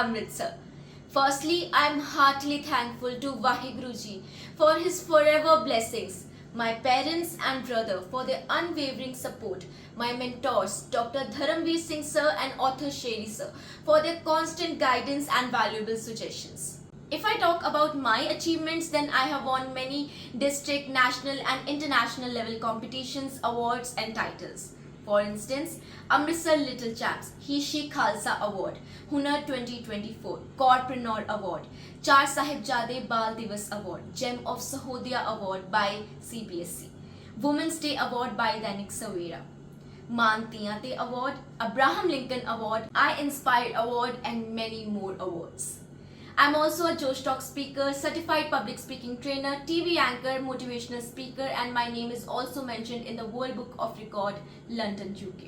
Amritsar. Firstly, I am heartily thankful to Vaheguru Ji for his forever blessings, my parents and brother for their unwavering support, my mentors Dr. Dharamveer Singh sir and author Sheri sir for their constant guidance and valuable suggestions. If I talk about my achievements, then I have won many district, national and international level competitions, awards and titles. For instance, Amritsar Little Champs, He She Khalsa Award, Hunar 2024, Corpreneur Award, Char Sahibzade Bal Divas Award, Gem of Sahodhya Award by CBSE, Women's Day Award by Dainik Savera, Maan Tiyan Te Award, Abraham Lincoln Award, I Inspired Award and many more awards. I'm also a Josh Talk speaker, certified public speaking trainer, TV anchor, motivational speaker, and my name is also mentioned in the World Book of Record, London, UK.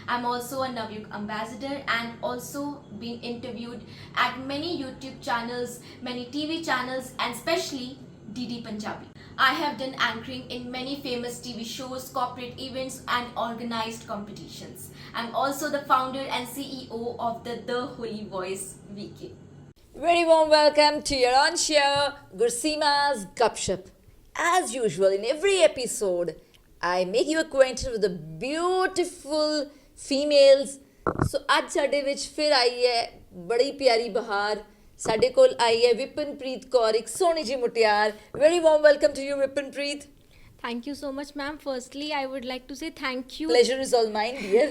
I'm also a Navyuk ambassador and also been interviewed at many YouTube channels, many TV channels, and especially DD Punjabi. I have done anchoring in many famous TV shows, corporate events, and organized competitions. I'm also the founder and CEO of the Holy Voice VK. Very warm welcome to your own show, Gurseema's Gupshup. As usual, in every episode, I make you acquainted with the beautiful females. So, ਅੱਜ ਸਾਡੇ ਵਿੱਚ ਫਿਰ ਆਈ ਹੈ ਬੜੀ ਪਿਆਰੀ ਬਹਾਰ. ਸਾਡੇ ਕੋਲ ਆਈ ਹੈ ਵਿਪਨਪ੍ਰੀਤ ਕੌਰ, ਇੱਕ ਸੋਹਣੀ ਜੀ ਮੁਟਿਆਰ. Very warm welcome to you, Vipanpreet. Thank you so much, ma'am. Firstly, I would like to say thank you. Pleasure is all mine, dear.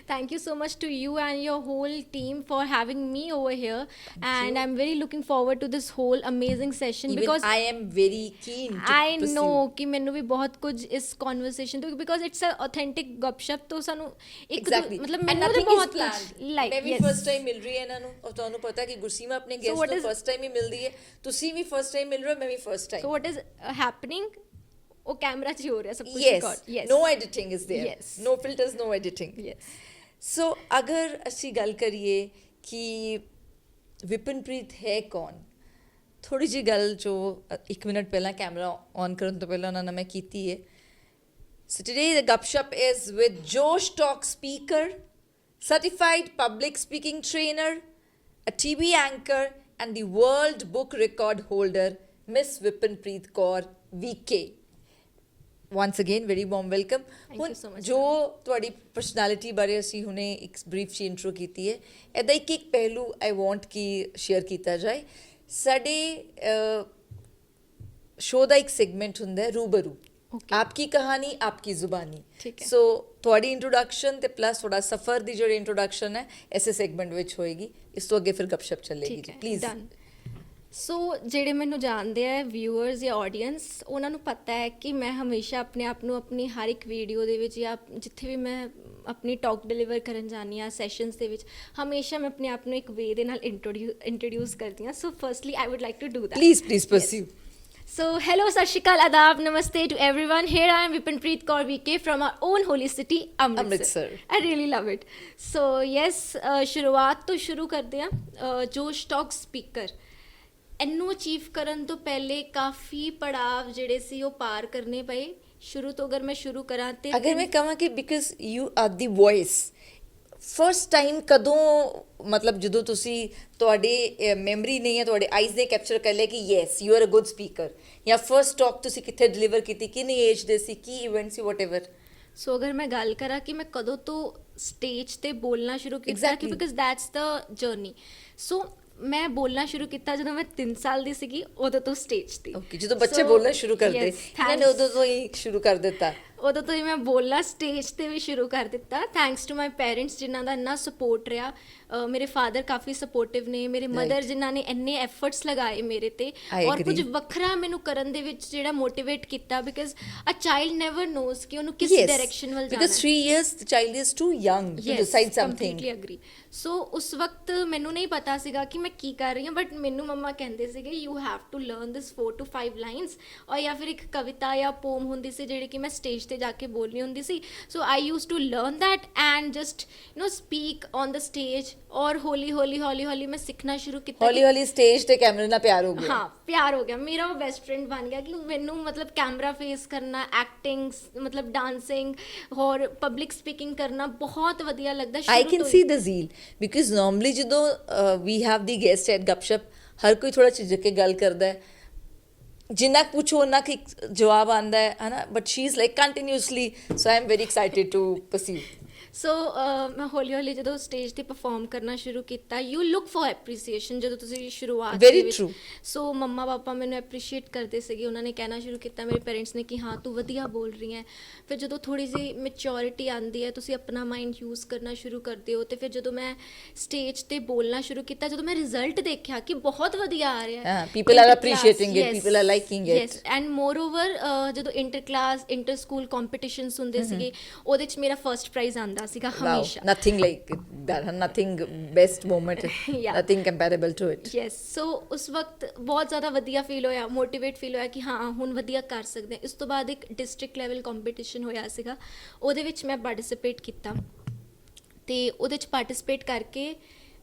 Thank you so much to you and your whole team for having me over here. And I'm very looking forward to this whole amazing session Even because I am very keen to I pursue. know कि मैंने भी बहुत कुछ इस conversation तो because it's a authentic gupshup तो ਸਾਨੂੰ ਇੱਕ Exactly. मतलब And ਮੈਨੂੰ nothing ਤਾਂ is ਬਹੁਤ planned. ਕੁਝ like ਮੈਂ ਵੀ yes. ਫਸਟ ਟਾਈਮ ਮਿਲ ਰਹੀ ਹੈ ਇਹਨਾਂ ਨੂੰ ਔਰ ਤੁਹਾਨੂੰ ਪਤਾ ਹੈ ਕਿ ਗੁਰਸੀਮਾ ਆਪਣੇ So ਗੈਸਟ what ਨੂੰ is- ਫਸਟ ਟਾਈਮ ਹੀ ਮਿਲਦੀ ਹੈ. ਤੁਸੀਂ ਵੀ ਫਸਟ ਟਾਈਮ ਮਿਲ ਰਹੇ ਹੋ, ਮੈਂ ਵੀ first time. So what is happening ਉਹ ਕੈਮਰਾ 'ਚ ਹੀ ਹੋ ਰਿਹਾ ਸਭ ਕੁਝ yes, record. Yes. no editing is there. Yes. No filters, no editing. Yes. So ਅਗਰ ਅਸੀਂ ਗੱਲ ਕਰੀਏ ਕਿ ਵਿਪਨਪ੍ਰੀਤ ਹੈ ਕੌਣ, ਥੋੜੀ ਜਿਹੀ ਗੱਲ ਜੋ 1 ਮਿੰਟ ਪਹਿਲਾਂ ਕੈਮਰਾ ਔਨ ਕਰਨ ਤੋਂ ਪਹਿਲਾਂ ਉਹਨਾਂ ਨਾਲ ਮੈਂ ਕੀਤੀ ਹੈ. So today the Gupshup is with Josh Talk speaker, certified public speaking trainer, a TV anchor and the world book record holder, Miss Vipanpreet Kaur VK. Once again, very warm welcome. Thank you so much, ਜੋ ਤੁਹਾਡੀ personality ਬਾਰੇ ਅਸੀਂ ਹੁਣੇ ਇੱਕ brief ਜੀ intro ਕੀਤੀ ਹੈ, ਇੱਦਾਂ ਇੱਕ ਪਹਿਲੂ ਆਈ ਵਾਂਟ ਕਿ ਸ਼ੇਅਰ ਕੀਤਾ ਜਾਏ. ਸਾਡੇ ਸ਼ੋਅ ਦਾ ਇੱਕ ਸੈਗਮੈਂਟ ਹੁੰਦਾ ਹੈ ਰੂਬਰੂ, ਆਪਕੀ ਕਹਾਣੀ ਆਪਕੀ ਜ਼ੁਬਾਨੀ. ਠੀਕ ਹੈ. ਸੋ ਤੁਹਾਡੀ ਇੰਟਰੋਡਕਸ਼ਨ ਤੇ ਪਲੱਸ ਤੁਹਾਡਾ ਸਫ਼ਰ ਦੀ ਜਿਹੜੀ ਇੰਟਰੋਡਕਸ਼ਨ ਹੈ ਐਸੇ ਸੈਗਮੈਂਟ ਵਿੱਚ ਹੋਏਗੀ. ਇਸ ਤੋਂ ਅੱਗੇ ਫਿਰ ਗੱਪਸ਼ਪ ਚੱਲੇਗੀ ਜੀ. ਪਲੀਜ਼. ਡਨ. ਸੋ ਜਿਹੜੇ ਮੈਨੂੰ ਜਾਣਦੇ ਆ ਵਿਊਅਰਸ ਜਾਂ ਆਡੀਅנס, ਉਹਨਾਂ ਨੂੰ ਪਤਾ ਹੈ ਕਿ ਮੈਂ ਹਮੇਸ਼ਾ ਆਪਣੇ ਆਪ ਨੂੰ ਆਪਣੀ ਹਰ ਇੱਕ ਵੀਡੀਓ ਦੇ ਵਿੱਚ ਜਾਂ ਜਿੱਥੇ ਵੀ ਮੈਂ ਆਪਣੀ ਟਾਕ ਡਿਲੀਵਰ ਕਰਨ ਜਾਂਦੀ ਹਾਂ ਸੈਸ਼ਨਸ ਦੇ ਵਿੱਚ, ਹਮੇਸ਼ਾ ਮੈਂ ਆਪਣੇ ਆਪ ਨੂੰ ਇੱਕ ਵੇ ਦੇ ਨਾਲ ਇੰਟਰੋਡਿਊਸ ਕਰਦੀ ਹਾਂ. So firstly I would like to do that. Please pursue. So, hello, Sat Shri Akal, Adab, Namaste to everyone. Here I am, Vipanpreet Kaur VK from our own holy city, Amritsar. I really love it. So, yes, ਸ਼ੁਰੂਆਤ ਤੋਂ ਸ਼ੁਰੂ ਕਰਦੇ ਹਾਂ. ਜੋਸ਼ talk speaker ਇਹਨੂੰ achieve ਕਰਨ ਤੋਂ ਪਹਿਲੇ ਕਾਫੀ ਪੜਾਵ ਜਿਹੜੇ ਸੀ ਉਹ ਪਾਰ ਕਰਨੇ ਪਏ. ਸ਼ੁਰੂ ਤੋਂ ਅਗਰ ਮੈਂ ਸ਼ੁਰੂ ਕਰਾਂ ਤੇ ਅਗਰ ਮੈਂ ਕਹਾਂ ਕਿ because you are the voice, first time ਕਦੋਂ, ਮਤਲਬ ਜਦੋਂ ਤੁਸੀਂ ਤੁਹਾਡੀ ਮੈਮਰੀ ਨਹੀਂ ਹੈ, ਤੁਹਾਡੇ ਆਈਜ਼ ਨੇ ਕੈਪਚਰ ਕਰ ਲਿਆ ਕਿ yes you are a good speaker, ਜਾਂ ਫਸਟ ਟਾਕ ਤੁਸੀਂ ਕਿੱਥੇ ਡਿਲੀਵਰ ਕੀਤੀ, ਕਿੰਨੀ ਏਜ ਦੇ ਸੀ, ਕੀ ਇਵੈਂਟ ਸੀ, ਵਾਟਐਵਰ. ਸੋ ਅਗਰ ਮੈਂ ਗੱਲ ਕਰਾਂ ਕਿ ਮੈਂ ਕਦੋਂ ਤੋਂ ਸਟੇਜ ਤੇ ਬੋਲਣਾ ਸ਼ੁਰੂ ਕੀਤਾ, ਕਿ Exactly. Because that's the journey. So ਮੈਂ ਬੋਲਣਾ ਸ਼ੁਰੂ ਕੀਤਾ ਜਦੋਂ ਮੈਂ 3 ਸਾਲ ਦੀ ਸੀਗੀ, ਉਦੋਂ ਤੋਂ ਸਟੇਜ ਤੇ. ਓਕੇ, ਜਦੋਂ ਬੱਚੇ ਬੋਲਣਾ ਸ਼ੁਰੂ ਕਰਦੇ, ਇਹਨਾਂ ਨੇ ਉਦੋਂ ਤੋਂ ਹੀ ਸ਼ੁਰੂ ਕਰ ਦਿੱਤਾ. ਉਦੋਂ ਤੋਂ ਹੀ ਮੈਂ ਬੋਲਣਾ ਸਟੇਜ ਤੇ ਵੀ ਸ਼ੁਰੂ ਕਰ ਦਿੱਤਾ, ਥੈਂਕਸ ਟੂ ਮਾਈ ਪੇਰੈਂਟਸ ਜਿਨ੍ਹਾਂ ਦਾ ਇੰਨਾ ਸਪੋਰਟ ਰਿਹਾ. ਮੇਰੇ ਫਾਦਰ ਕਾਫੀ ਸਪੋਰਟਿਵ ਨੇ, ਮੇਰੇ ਮਦਰ ਜਿਨ੍ਹਾਂ ਨੇ ਇੰਨੇ ਐਫਰਟਸ ਲਗਾਏ ਮੇਰੇ ਤੇ, ਔਰ ਕੁਝ ਵੱਖਰਾ ਮੈਨੂੰ ਕਰਨ ਦੇ ਵਿੱਚ ਜਿਹੜਾ ਮੋਟੀਵੇਟ ਕੀਤਾ, because a child never knows ਕਿ ਉਹਨੂੰ ਕਿਸ ਡਾਇਰੈਕਸ਼ਨ ਵੱਲ ਜਾਣਾ ਹੈ. Because 3 years the child is too young to decide something. Completely agree. ਸੋ ਉਸ ਵਕਤ ਮੈਨੂੰ ਨਹੀਂ ਪਤਾ ਸੀਗਾ ਕਿ ਮੈਂ ਕੀ ਕਰ ਰਹੀ ਹਾਂ, ਬਟ ਮੈਨੂੰ ਮੰਮਾ ਕਹਿੰਦੇ ਸੀਗੇ you have to learn this 4 to 5 lines, ਔਰ ਜਾਂ ਫਿਰ ਇੱਕ ਕਵਿਤਾ ਜਾਂ ਪੋਮ ਹੁੰਦੀ ਸੀ ਜਿਹੜੀ ਕਿ ਮੈਂ ਸਟੇਜ ਸਟੇਜ ਤੇ ਜਾ ਕੇ ਬੋਲਣੀ ਹੁੰਦੀ ਸੀ so I use to learn that and just speak on the stage ਔਰ ਹੌਲੀ ਹੌਲੀ ਮੈਂ ਸਿੱਖਣਾ ਸ਼ੁਰੂ ਕੀਤਾ ਹੌਲੀ ਹੌਲੀ ਸਟੇਜ ਤੇ ਕੈਮਰੇ ਨਾਲ ਪਿਆਰ ਹੋ ਗਿਆ। ਹਾਂ ਪਿਆਰ ਹੋ ਗਿਆ, ਮੇਰਾ ਉਹ ਬੈਸਟ ਫਰੈਂਡ ਬਣ ਗਿਆ ਕਿ ਮੈਨੂੰ ਮਤਲਬ ਕੈਮਰਾ ਫੇਸ ਕਰਨਾ, ਐਕਟਿੰਗ, ਮਤਲਬ ਡਾਂਸਿੰਗ ਹੋਰ ਪਬਲਿਕ ਸਪੀਕਿੰਗ ਕਰਨਾ ਬਹੁਤ ਵਧੀਆ ਲੱਗਦਾ। I can see the zeal because normally ਜਦੋਂ we have the guest at Gupshup ਹਰ ਕੋਈ ਥੋੜਾ ਝਿਜਕ ਕੇ ਗੱਲ ਕਰਦਾ ਹੈ, ਜਿੰਨਾ ਕੁ ਪੁੱਛੋ ਉਹਨਾਂ ਕਿ ਜਵਾਬ ਆਉਂਦਾ ਹੈ ਨਾ, but she is like continuously, so I am very excited to perceive. So ਮੈਂ ਹੌਲੀ ਹੌਲੀ ਜਦੋਂ ਸਟੇਜ ਤੇ ਪਰਫਾਰਮ ਕਰਨਾ ਸ਼ੁਰੂ ਕੀਤਾ, ਯੂ ਲੁੱਕ ਫॉर ਐਪਰੀਸੀਏਸ਼ਨ ਜਦੋਂ ਤੁਸੀਂ ਸ਼ੁਰੂਆਤ Very true. ਸੋ ਮੰਮਾ ਪਾਪਾ ਮੈਨੂੰ ਐਪਰੀਸ਼ੀਏਟ ਕਰਦੇ ਸੀਗੇ, ਉਹਨਾਂ ਨੇ ਕਹਿਣਾ ਸ਼ੁਰੂ ਕੀਤਾ, ਮੇਰੇ ਪੇਰੈਂਟਸ ਨੇ ਕਿ ਹਾਂ ਤੂੰ ਵਧੀਆ ਬੋਲ ਰਹੀ ਹੈ। ਫਿਰ ਜਦੋਂ ਥੋੜੀ ਜਿਹੀ ਮੈਚਿਓਰਿਟੀ ਆਉਂਦੀ ਹੈ, ਤੁਸੀਂ ਆਪਣਾ ਮਾਈਂਡ ਯੂਜ਼ ਕਰਨਾ ਸ਼ੁਰੂ ਕਰਦੇ ਹੋ, ਤੇ ਫਿਰ ਜਦੋਂ ਮੈਂ ਸਟੇਜ ਤੇ ਬੋਲਣਾ ਸ਼ੁਰੂ ਕੀਤਾ, ਜਦੋਂ ਮੈਂ ਰਿਜ਼ਲਟ ਦੇਖਿਆ ਕਿ ਬਹੁਤ ਵਧੀਆ ਆ ਰਿਹਾ ਹੈ, people are appreciating it, people are liking it. Yes and moreover ਜਦੋਂ inter class inter school competitions ਹੁੰਦੇ ਸੀਗੇ, ਉਹਦੇ 'ਚ ਮੇਰਾ ਫਰਸਟ ਪ੍ਰਾਈਜ਼ ਆਉਂਦਾ ਸੀਗਾ ਹਮੇਸ਼ਾ। Nothing like that, nothing best moment, Yeah. nothing comparable to it. Yes so ਉਸ ਵਕਤ ਬਹੁਤ ਜ਼ਿਆਦਾ ਵਧੀਆ ਫੀਲ ਹੋਇਆ, ਮੋਟੀਵੇਟ ਫੀਲ ਹੋਇਆ ਕਿ ਹਾਂ ਹੁਣ ਵਧੀਆ ਕਰ ਸਕਦੇ ਹਾਂ। ਇਸ ਤੋਂ ਬਾਅਦ ਇੱਕ ਡਿਸਟ੍ਰਿਕਟ ਲੈਵਲ ਕੰਪੀਟੀਸ਼ਨ ਹੋਇਆ ਸੀਗਾ, ਉਹਦੇ ਵਿੱਚ ਮੈਂ ਪਾਰਟਿਸਿਪੇਟ ਕੀਤਾ ਤੇ ਉਹਦੇ 'ਚ ਪਾਰਟਿਸਿਪੇਟ ਕਰਕੇ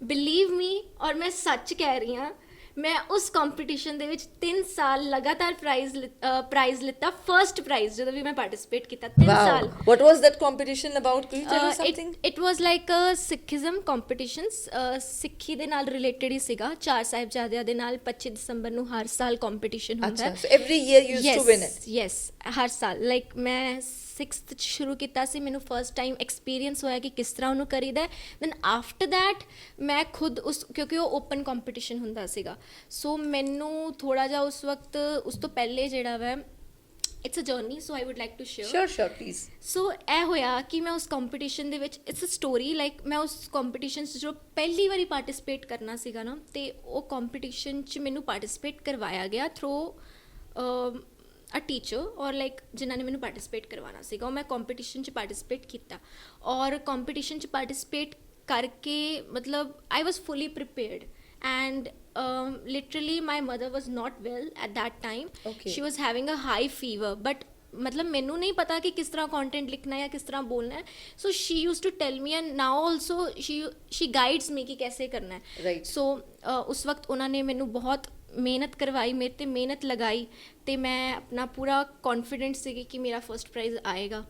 ਬਿਲੀਵ ਮੀ, ਔਰ ਮੈਂ ਸੱਚ ਕਹਿ ਰਹੀ ਹਾਂ, ਮੈਂ ਉਸ ਕੰਪੀਟੀਸ਼ਨ ਦੇ ਵਿੱਚ 3 ਸਾਲ ਲਗਾਤਾਰ ਪ੍ਰਾਈਜ਼ ਲਿੱਤਾ। ਫਰਸਟ ਪ੍ਰਾਈਜ਼ ਜਦੋਂ ਵੀ ਮੈਂ ਪਾਰਟਿਸਿਪੇਟ ਕੀਤਾ 3 ਸਾਲ। What was that competition about? Could you tell us something? It was like a Sikhism competitions, ਸਿੱਖੀ ਦੇ ਨਾਲ ਰਿਲੇਟਡ ਹੀ ਸੀਗਾ। 4 ਸਾਹਿਬਜ਼ਾਦਿਆਂ ਦੇ ਨਾਲ 25 ਦਸੰਬਰ ਨੂੰ ਹਰ ਸਾਲ ਕੰਪੀਟੀਸ਼ਨ ਹੁੰਦਾ ਹੈ। So every year you used to win it? Yes, ਹਰ ਸਾਲ। ਲਾਈਕ ਮੈਂ 6th 'ਚ ਸ਼ੁਰੂ ਕੀਤਾ ਸੀ, ਮੈਨੂੰ ਫਸਟ ਟਾਈਮ ਐਕਸਪੀਰੀਅੰਸ ਹੋਇਆ ਕਿ ਕਿਸ ਤਰ੍ਹਾਂ ਉਹਨੂੰ ਕਰੀਦਾ। ਦੈਨ ਆਫਟਰ ਦੈਟ ਮੈਂ ਖੁਦ ਉਸ, ਕਿਉਂਕਿ ਉਹ ਓਪਨ ਕੰਪੀਟੀਸ਼ਨ ਹੁੰਦਾ ਸੀਗਾ, ਸੋ ਮੈਨੂੰ ਥੋੜਾ ਜਿਹਾ ਉਸ ਵਕਤ, ਉਸ ਤੋਂ ਪਹਿਲੇ ਜਿਹੜਾ ਵਾ it's a journey, so I would like to share. Sure, please. So ਇਹ ਹੋਇਆ ਕਿ ਮੈਂ ਉਸ ਕੰਪੀਟੀਸ਼ਨ ਦੇ ਵਿੱਚ, ਇਟਸ ਅ ਸਟੋਰੀ, ਲਾਈਕ ਮੈਂ ਉਸ ਕੰਪੀਟੀਸ਼ਨ 'ਚ ਜੋ ਪਹਿਲੀ ਵਾਰੀ ਪਾਰਟਿਸਿਪੇਟ ਕਰਨਾ ਸੀਗਾ ਨਾ, ਤੇ ਉਹ ਕੰਪੀਟੀਸ਼ਨ 'ਚ ਮੈਨੂੰ ਪਾਰਟਿਸਿਪੇਟ ਕਰਵਾਇਆ ਗਿਆ ਥਰੂ ਅ ਟੀਚਰ, ਔਰ ਲਾਈਕ ਜਿਨ੍ਹਾਂ ਨੇ ਮੈਨੂੰ ਪਾਰਟਿਸਿਪੇਟ ਕਰਵਾਉਣਾ ਸੀਗਾ, ਉਹ ਮੈਂ ਕੰਪੀਟੀਸ਼ਨ 'ਚ ਪਾਰਟਿਸਿਪੇਟ ਕੀਤਾ। ਔਰ ਕੰਪੀਟੀਸ਼ਨ 'ਚ ਪਾਰਟਿਸਿਪੇਟ ਕਰਕੇ ਮਤਲਬ ਆਈ ਵਾਜ਼ ਫੁੱਲੀ prepared and literally my mother was not well at that time. Okay. She was having a high fever, but मतलब ਮੈਨੂੰ ਨਹੀਂ ਪਤਾ ਕਿ ਕਿਸ ਤਰ੍ਹਾਂ ਕੰਟੈਂਟ ਲਿਖਣਾ ਹੈ, ਕਿਸ ਤਰ੍ਹਾਂ ਬੋਲਣਾ ਹੈ, so she used to tell me and now also she guides me ਕਿ ਕੈਸੇ ਕਰਨਾ ਹੈ। Right. ਸੋ ਉਸ ਵਕਤ ਉਹਨਾਂ ਨੇ ਮੈਨੂੰ ਬਹੁਤ ਮਿਹਨਤ ਕਰਵਾਈ, ਮੇਰੇ ਤੇ ਮਿਹਨਤ ਲਗਾਈ, ਤੇ ਮੈਂ ਆਪਣਾ ਪੂਰਾ ਕੌਨਫੀਡੈਂਟ ਸੀਗੀ ਕਿ ਮੇਰਾ ਫਸਟ ਪ੍ਰਾਈਜ਼ ਆਏਗਾ।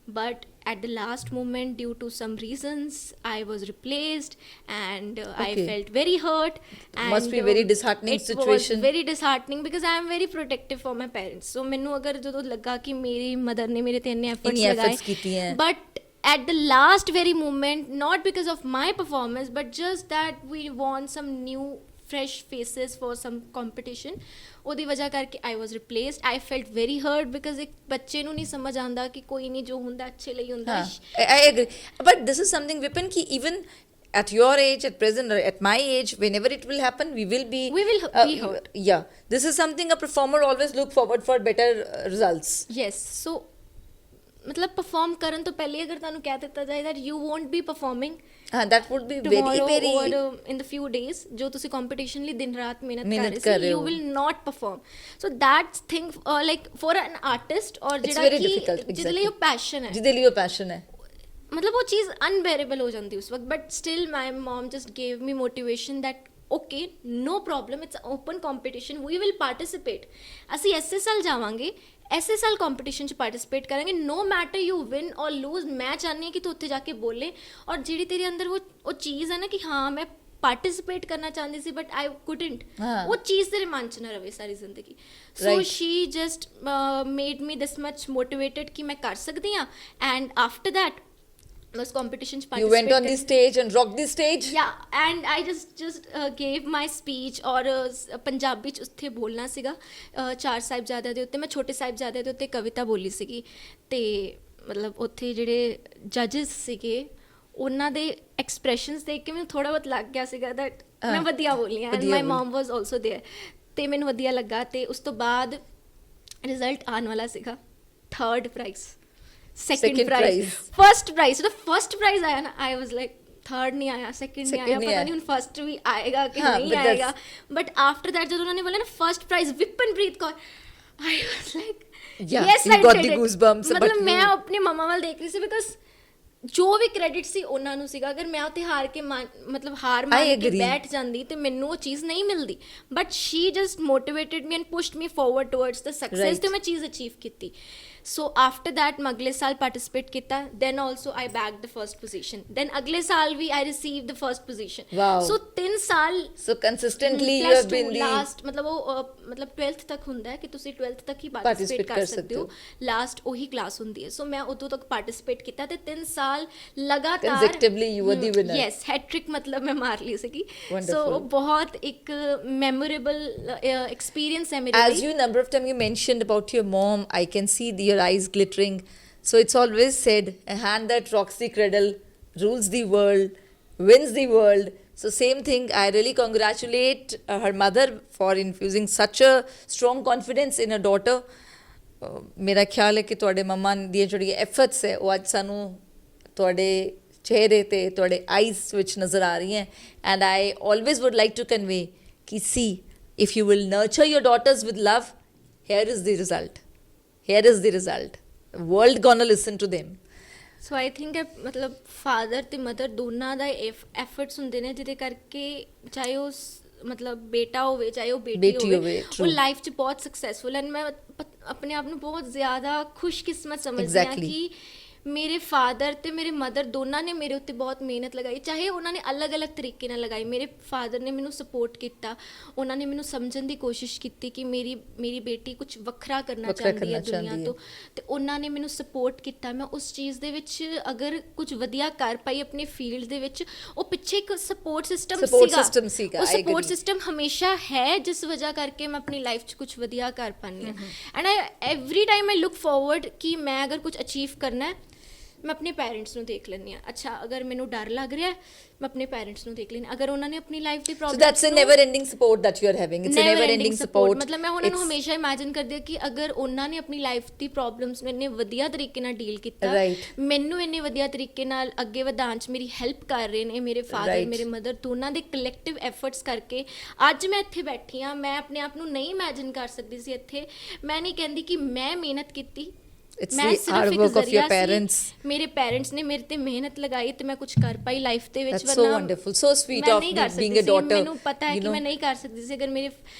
But at the last moment, due to some reasons, I was replaced and I Okay. felt very hurt. And Must be very disheartening it situation. was very disheartening because I am very protective for my parents. So ਮੈਨੂੰ ਅਗਰ ਜਦੋਂ ਲੱਗਾ ਕਿ ਮੇਰੀ mother ਨੇ ਮੇਰੇ ਤੇ ਇੰਨੇ efforts ਲਗਾਏ, but at the last very moment, not because of my performance, but just that we want some new fresh faces for some competition, ਉਹਦੀ ਵਜ੍ਹਾ ਕਰਕੇ I was replaced. I felt very hurt because ਇੱਕ ਬੱਚੇ ਨੂੰ ਨਹੀਂ ਸਮਝ ਆਉਂਦਾ ਕਿ ਕੋਈ ਨਹੀਂ, ਜੋ ਹੁੰਦਾ ਅੱਛੇ ਲਈ ਹੁੰਦਾ। I agree. But this is something, Vipin, ki even at your age, at present, or at my age, whenever it will happen, we will be hurt. Yeah. This is something a performer always look forward for better results. Yes. So ਮਤਲਬ perform ਕਰਨ ਤੋਂ ਪਹਿਲੇ ਅਗਰ ਤੁਹਾਨੂੰ ਕਹਿ ਦਿੱਤਾ ਜਾਏ that you won't be performing That would be very or in the few days ਜੋ ਤੁਸੀਂ ਕੰਪੀਟੀਸ਼ਨ ਲਈ ਦਿਨ ਰਾਤ ਮਿਹਨਤ ਕਰ ਰਹੇ ਹੋ, you will not perform. So that thing like for an artist, or ਜਿਹੜਾ ਕਿ ਜਿਹਦੇ ਲਈ ਉਹ ਪੈਸ਼ਨ ਹੈ, ਜਿਹਦੇ ਲਈ ਉਹ ਪੈਸ਼ਨ ਹੈ, ਮਤਲਬ ਉਹ ਚੀਜ਼ ਅਨਬੇਅਰੇਬਲ ਹੋ ਜਾਂਦੀ ਉਸ ਵਕਤ। But still my mom just gave me motivation that okay, no problem, it's open competition, we will participate. ਅਸੀਂ ਐਸੇ ਸਾਲ ਜਾਵਾਂਗੇ, ਐਸੇ ਸਾਲ ਕੰਪੀਟੀਸ਼ਨ 'ਚ ਪਾਰਟਿਸਿਪੇਟ ਕਰਾਂਗੇ, ਨੋ ਮੈਟਰ ਯੂ ਵਿਨ ਔਰ ਲੂਜ਼। ਮੈਂ ਚਾਹੁੰਦੀ ਹਾਂ ਕਿ ਤੂੰ ਉੱਥੇ ਜਾ ਕੇ ਬੋਲੇ, ਔਰ ਜਿਹੜੀ ਤੇਰੇ ਅੰਦਰ ਉਹ ਚੀਜ਼ ਹੈ ਨਾ ਕਿ ਹਾਂ ਮੈਂ ਪਾਰਟਿਸਿਪੇਟ ਕਰਨਾ ਚਾਹੁੰਦੀ ਸੀ ਬਟ ਆਈ ਕੁਡਨਟ, ਉਹ ਚੀਜ਼ ਤੇਰੇ ਮਨ 'ਚ ਨਾ ਰਵੇ ਸਾਰੀ ਜ਼ਿੰਦਗੀ। ਸੋ ਸ਼ੀ ਜਸਟ ਮੇਡ ਮੀ ਦਿਸ ਮਚ ਮੋਟੀਵੇਟਡ ਕਿ ਮੈਂ ਕਰ ਸਕਦੀ ਹਾਂ। ਐਂਡ ਆਫਟਰ ਦੈਟ ਉਸ competition 'ਚ you went on the stage and rocked the stage? Yeah, and I just gave my speech, ਔਰ ਪੰਜਾਬੀ 'ਚ ਉੱਥੇ ਬੋਲਣਾ ਸੀਗਾ 4 ਸਾਹਿਬਜ਼ਾਦਿਆਂ ਦੇ ਉੱਤੇ। ਮੈਂ ਛੋਟੇ ਸਾਹਿਬਜ਼ਾਦਿਆਂ ਦੇ ਉੱਤੇ ਕਵਿਤਾ ਬੋਲੀ ਸੀਗੀ, ਤੇ ਮਤਲਬ ਉੱਥੇ ਜਿਹੜੇ ਜੱਜਸ ਸੀਗੇ ਉਹਨਾਂ ਦੇ ਐਕਸਪ੍ਰੈਸ਼ਨਸ ਦੇਖ ਕੇ ਮੈਨੂੰ ਥੋੜ੍ਹਾ ਬਹੁਤ ਲੱਗ ਗਿਆ ਸੀਗਾ ਦੈਟ ਮੈਂ ਵਧੀਆ ਬੋਲੀ ਹਾਂ, and my mom was also there, ਤੇ ਮੈਨੂੰ ਵਧੀਆ ਲੱਗਾ। ਤੇ ਉਸ ਤੋਂ ਬਾਅਦ ਰਿਜ਼ਲਟ ਆਉਣ ਵਾਲਾ ਸੀਗਾ, 3rd prize, second prize, first prize. So the first prize आया ना, I was like third नहीं आया, second नहीं आया, पता नहीं first भी आएगा कि नहीं आएगा। But after that जब उन्होंने बोला ना first prize विपिनप्रीत Kaur, I was like Yeah, yes you I got did the it. goosebumps, but ਮਤਲਬ ਮੈਂ you- ਆਪਣੇ ਮਮਾ ਵੱਲ ਦੇਖ ਰਹੀ ਸੀ ਬਿਕਾਜ਼ ਜੋ ਵੀ ਕ੍ਰੈਡਿਟ ਸੀ ਉਹਨਾਂ ਨੂੰ ਸੀਗਾ ਅਗਰ ਮੈਂ ਉੱਥੇ ਹਾਰ ਕੇ ਮਤਲਬ ਹਾਰ ਮੰਨ ਕੇ agree. ਬੈਠ ਜਾਂਦੀ ਤੇ ਮੈਨੂੰ ਉਹ ਚੀਜ਼ ਨਹੀਂ ਮਿਲਦੀ but she just motivated me and pushed me forward towards the success Right. ਤੇ ਮੈਂ ਚੀਜ਼ ਅਚੀਵ ਕੀਤੀ ਸੋ ਆਫਟਰ ਦੈਟ ਮੈਂ ਅਗਲੇ ਸਾਲ ਪਾਰਟਿਸਿਪੇਟ ਕੀਤਾ then also I bag the first position then ਅਗਲੇ ਸਾਲ ਵੀ I receive the first position Wow. So 3 ਸਾਲ So consistently you plus have two, been the last ਮਤਲਬ ਉਹ ਮਤਲਬ 12th ਤੱਕ ਹੁੰਦਾ ਹੈ ਕਿ ਤੁਸੀਂ 12th ਤੱਕ ਹੀ Participate ਪਾਰਟਿਸਿਪੇਟ ਕਰ ਕਰ ਸਕਦੇ ਸਕਦੇ ਹੋ ਹੋ। ਲਾਸਟ ਉਹੀ ਕਲਾਸ ਹੁੰਦੀ ਹੈ ਸੋ ਮੈਂ ਉਦੋਂ ਤੱਕ ਪਾਰਟਿਸਿਪੇਟ ਕੀਤਾ ਤੇ 3 ਸਾਲ ਲਗਾਤਾਰ Consecutively you were the winner. Yes hat trick ਮਤਲਬ ਮੈਂ ਮਾਰ ਲਈ ਸੀਗੀ ਸੋ Wonderful. ਬਹੁਤ ਇੱਕ ਮੈਮੋਰੇਬਲ ਐਕਸਪੀਰੀਅੰਸ ਹੈ ਮੇਰੇ As ਲਈ you number of time you mentioned about your mom, I can see your eyes glittering. So it's always said, a hand that rocks the cradle rules the world, wins the world. So same thing, I really congratulate her mother for infusing such a strong confidence in her daughter. ਮੇਰਾ ਖਿਆਲ ਹੈ ਕਿ ਤੁਹਾਡੇ ਮੰਮਾ ਦੀਆਂ ਜਿਹੜੀਆਂ efforts ਹੈ ਉਹ ਅੱਜ ਸਾਨੂੰ ਤੁਹਾਡੇ ਚਿਹਰੇ ਤੇ ਤੁਹਾਡੇ ਆਈਜ਼ ਵਿੱਚ ਨਜ਼ਰ ਆ ਰਹੀਆਂ and I always would like to convey ਕਿ see if you will nurture your daughters with love, here is the result. Here is the result. The world gonna listen to them. So I think ਮਤਲਬ father ਤੇ mother ਦੋਨਾਂ ਦਾ efforts ਹੁੰਦੇ ਨੇ ਜਿਹਦੇ ਕਰਕੇ ਚਾਹੇ ਉਹ ਮਤਲਬ ਬੇਟਾ ਹੋਵੇ ਚਾਹੇ ਉਹ ਬੇਟੀ ਹੋਵੇ ਉਹ true. ਲਾਈਫ 'ਚ ਬਹੁਤ ਸਕਸੈਸਫੁਲ ਐਂਡ ਮੈਂ ਆਪਣੇ ਆਪ ਨੂੰ ਬਹੁਤ ਜ਼ਿਆਦਾ ਖੁਸ਼ਕਿਸਮਤ ਸਮਝਦੀ ਹਾਂ Exactly. ਕਿ ਮੇਰੇ ਫਾਦਰ ਤੇ ਮੇਰੇ ਮਦਰ ਦੋਨਾਂ ਨੇ ਮੇਰੇ ਉੱਤੇ ਬਹੁਤ ਮਿਹਨਤ ਲਗਾਈ ਚਾਹੇ ਉਹਨਾਂ ਨੇ ਅਲੱਗ-ਅਲੱਗ ਤਰੀਕੇ ਨਾਲ ਲਗਾਈ ਮੇਰੇ ਫਾਦਰ ਨੇ ਮੈਨੂੰ ਸਪੋਰਟ ਕੀਤਾ ਉਹਨਾਂ ਨੇ ਮੈਨੂੰ ਸਮਝਣ ਦੀ ਕੋਸ਼ਿਸ਼ ਕੀਤੀ ਕਿ ਮੇਰੀ ਬੇਟੀ ਕੁਝ ਵੱਖਰਾ ਕਰਨਾ ਚਾਹੁੰਦੀ ਹੈ ਦੁਨੀਆ ਤੋਂ ਤੇ ਉਹਨਾਂ ਨੇ ਮੈਨੂੰ ਸਪੋਰਟ ਕੀਤਾ ਮੈਂ ਉਸ ਚੀਜ਼ ਦੇ ਵਿੱਚ ਅਗਰ ਕੁਝ ਵਧੀਆ ਕਰ ਪਾਈ ਆਪਣੇ ਫੀਲਡ ਦੇ ਵਿੱਚ ਉਹ ਪਿੱਛੇ ਇੱਕ ਸਪੋਰਟ ਸਿਸਟਮ ਸੀਗਾ ਉਹ ਸਪੋਰਟ ਸਿਸਟਮ ਹਮੇਸ਼ਾ ਹੈ ਜਿਸ ਵਜ੍ਹਾ ਕਰਕੇ ਮੈਂ ਆਪਣੀ ਲਾਈਫ 'ਚ ਕੁਝ ਵਧੀਆ ਕਰ ਪਾਉਂਦੀ ਹਾਂ and every time I look forward ਕਿ ਮੈਂ ਅਗਰ ਕੁਝ ਅਚੀਵ ਕਰਨਾ ਹੈ ਮੈਂ ਆਪਣੇ ਪੈਰੈਂਟਸ ਨੂੰ ਦੇਖ ਲੈਂਦੀ ਹਾਂ ਅੱਛਾ ਅਗਰ ਮੈਨੂੰ ਡਰ ਲੱਗ ਰਿਹਾ ਮੈਂ ਆਪਣੇ ਪੈਰੈਂਟਸ ਨੂੰ ਦੇਖ ਲੈਂਦੀ ਅਗਰ ਉਹਨਾਂ ਨੇ ਆਪਣੀ life the problem So that's a never ending support that you are having. It's a never ending support. ਮਤਲਬ ਮੈਂ ਉਹਨਾਂ ਨੂੰ ਹਮੇਸ਼ਾ ਇਮੇਜਿਨ ਕਰਦੀ ਹਾਂ ਕਿ ਅਗਰ ਉਹਨਾਂ ਨੇ ਆਪਣੀ ਲਾਈਫ ਦੀ ਪ੍ਰੋਬਲਮਸ ਨੂੰ ਇੰਨੇ ਵਧੀਆ ਤਰੀਕੇ ਨਾਲ ਡੀਲ ਕੀਤਾ ਮੈਨੂੰ ਇੰਨੇ ਵਧੀਆ ਤਰੀਕੇ ਨਾਲ ਅੱਗੇ ਵਧਾਉਣ 'ਚ ਮੇਰੀ ਹੈਲਪ ਕਰ ਰਹੇ ਨੇ ਮੇਰੇ ਫਾਦਰ ਮੇਰੇ ਮਦਰ ਦੋਨਾਂ ਦੇ ਕਲੈਕਟਿਵ ਐਫਰਟਸ ਕਰਕੇ ਅੱਜ ਮੈਂ ਇੱਥੇ ਬੈਠੀ ਹਾਂ ਮੈਂ ਆਪਣੇ ਆਪ ਨੂੰ ਨਹੀਂ ਇਮੇਜਿਨ ਕਰ ਸਕਦੀ ਸੀ ਇੱਥੇ ਮੈਂ ਨਹੀਂ ਕਹਿੰਦੀ ਕਿ ਮੈਂ ਮਿਹਨਤ ਕੀਤੀ It's the hard work of your parents. ਮੇਰੇ ਪੈਰੈਂਟਸ ਨੇ ਮੇਰੇ ਤੇ ਮਿਹਨਤ ਲਗਾਈ ਤੇ ਮੈਂ ਕੁਝ ਕਰ ਪਾਈ ਲਾਈਫ ਦੇ ਵਿੱਚ That's so wonderful, so sweet of being a daughter. ਮੈਨੂੰ ਪਤਾ ਹੈ ਕਿ ਮੈਂ ਨਹੀਂ ਕਰ ਸਕਦੀ ਸੀ ਅਗਰ ਮੇਰੇ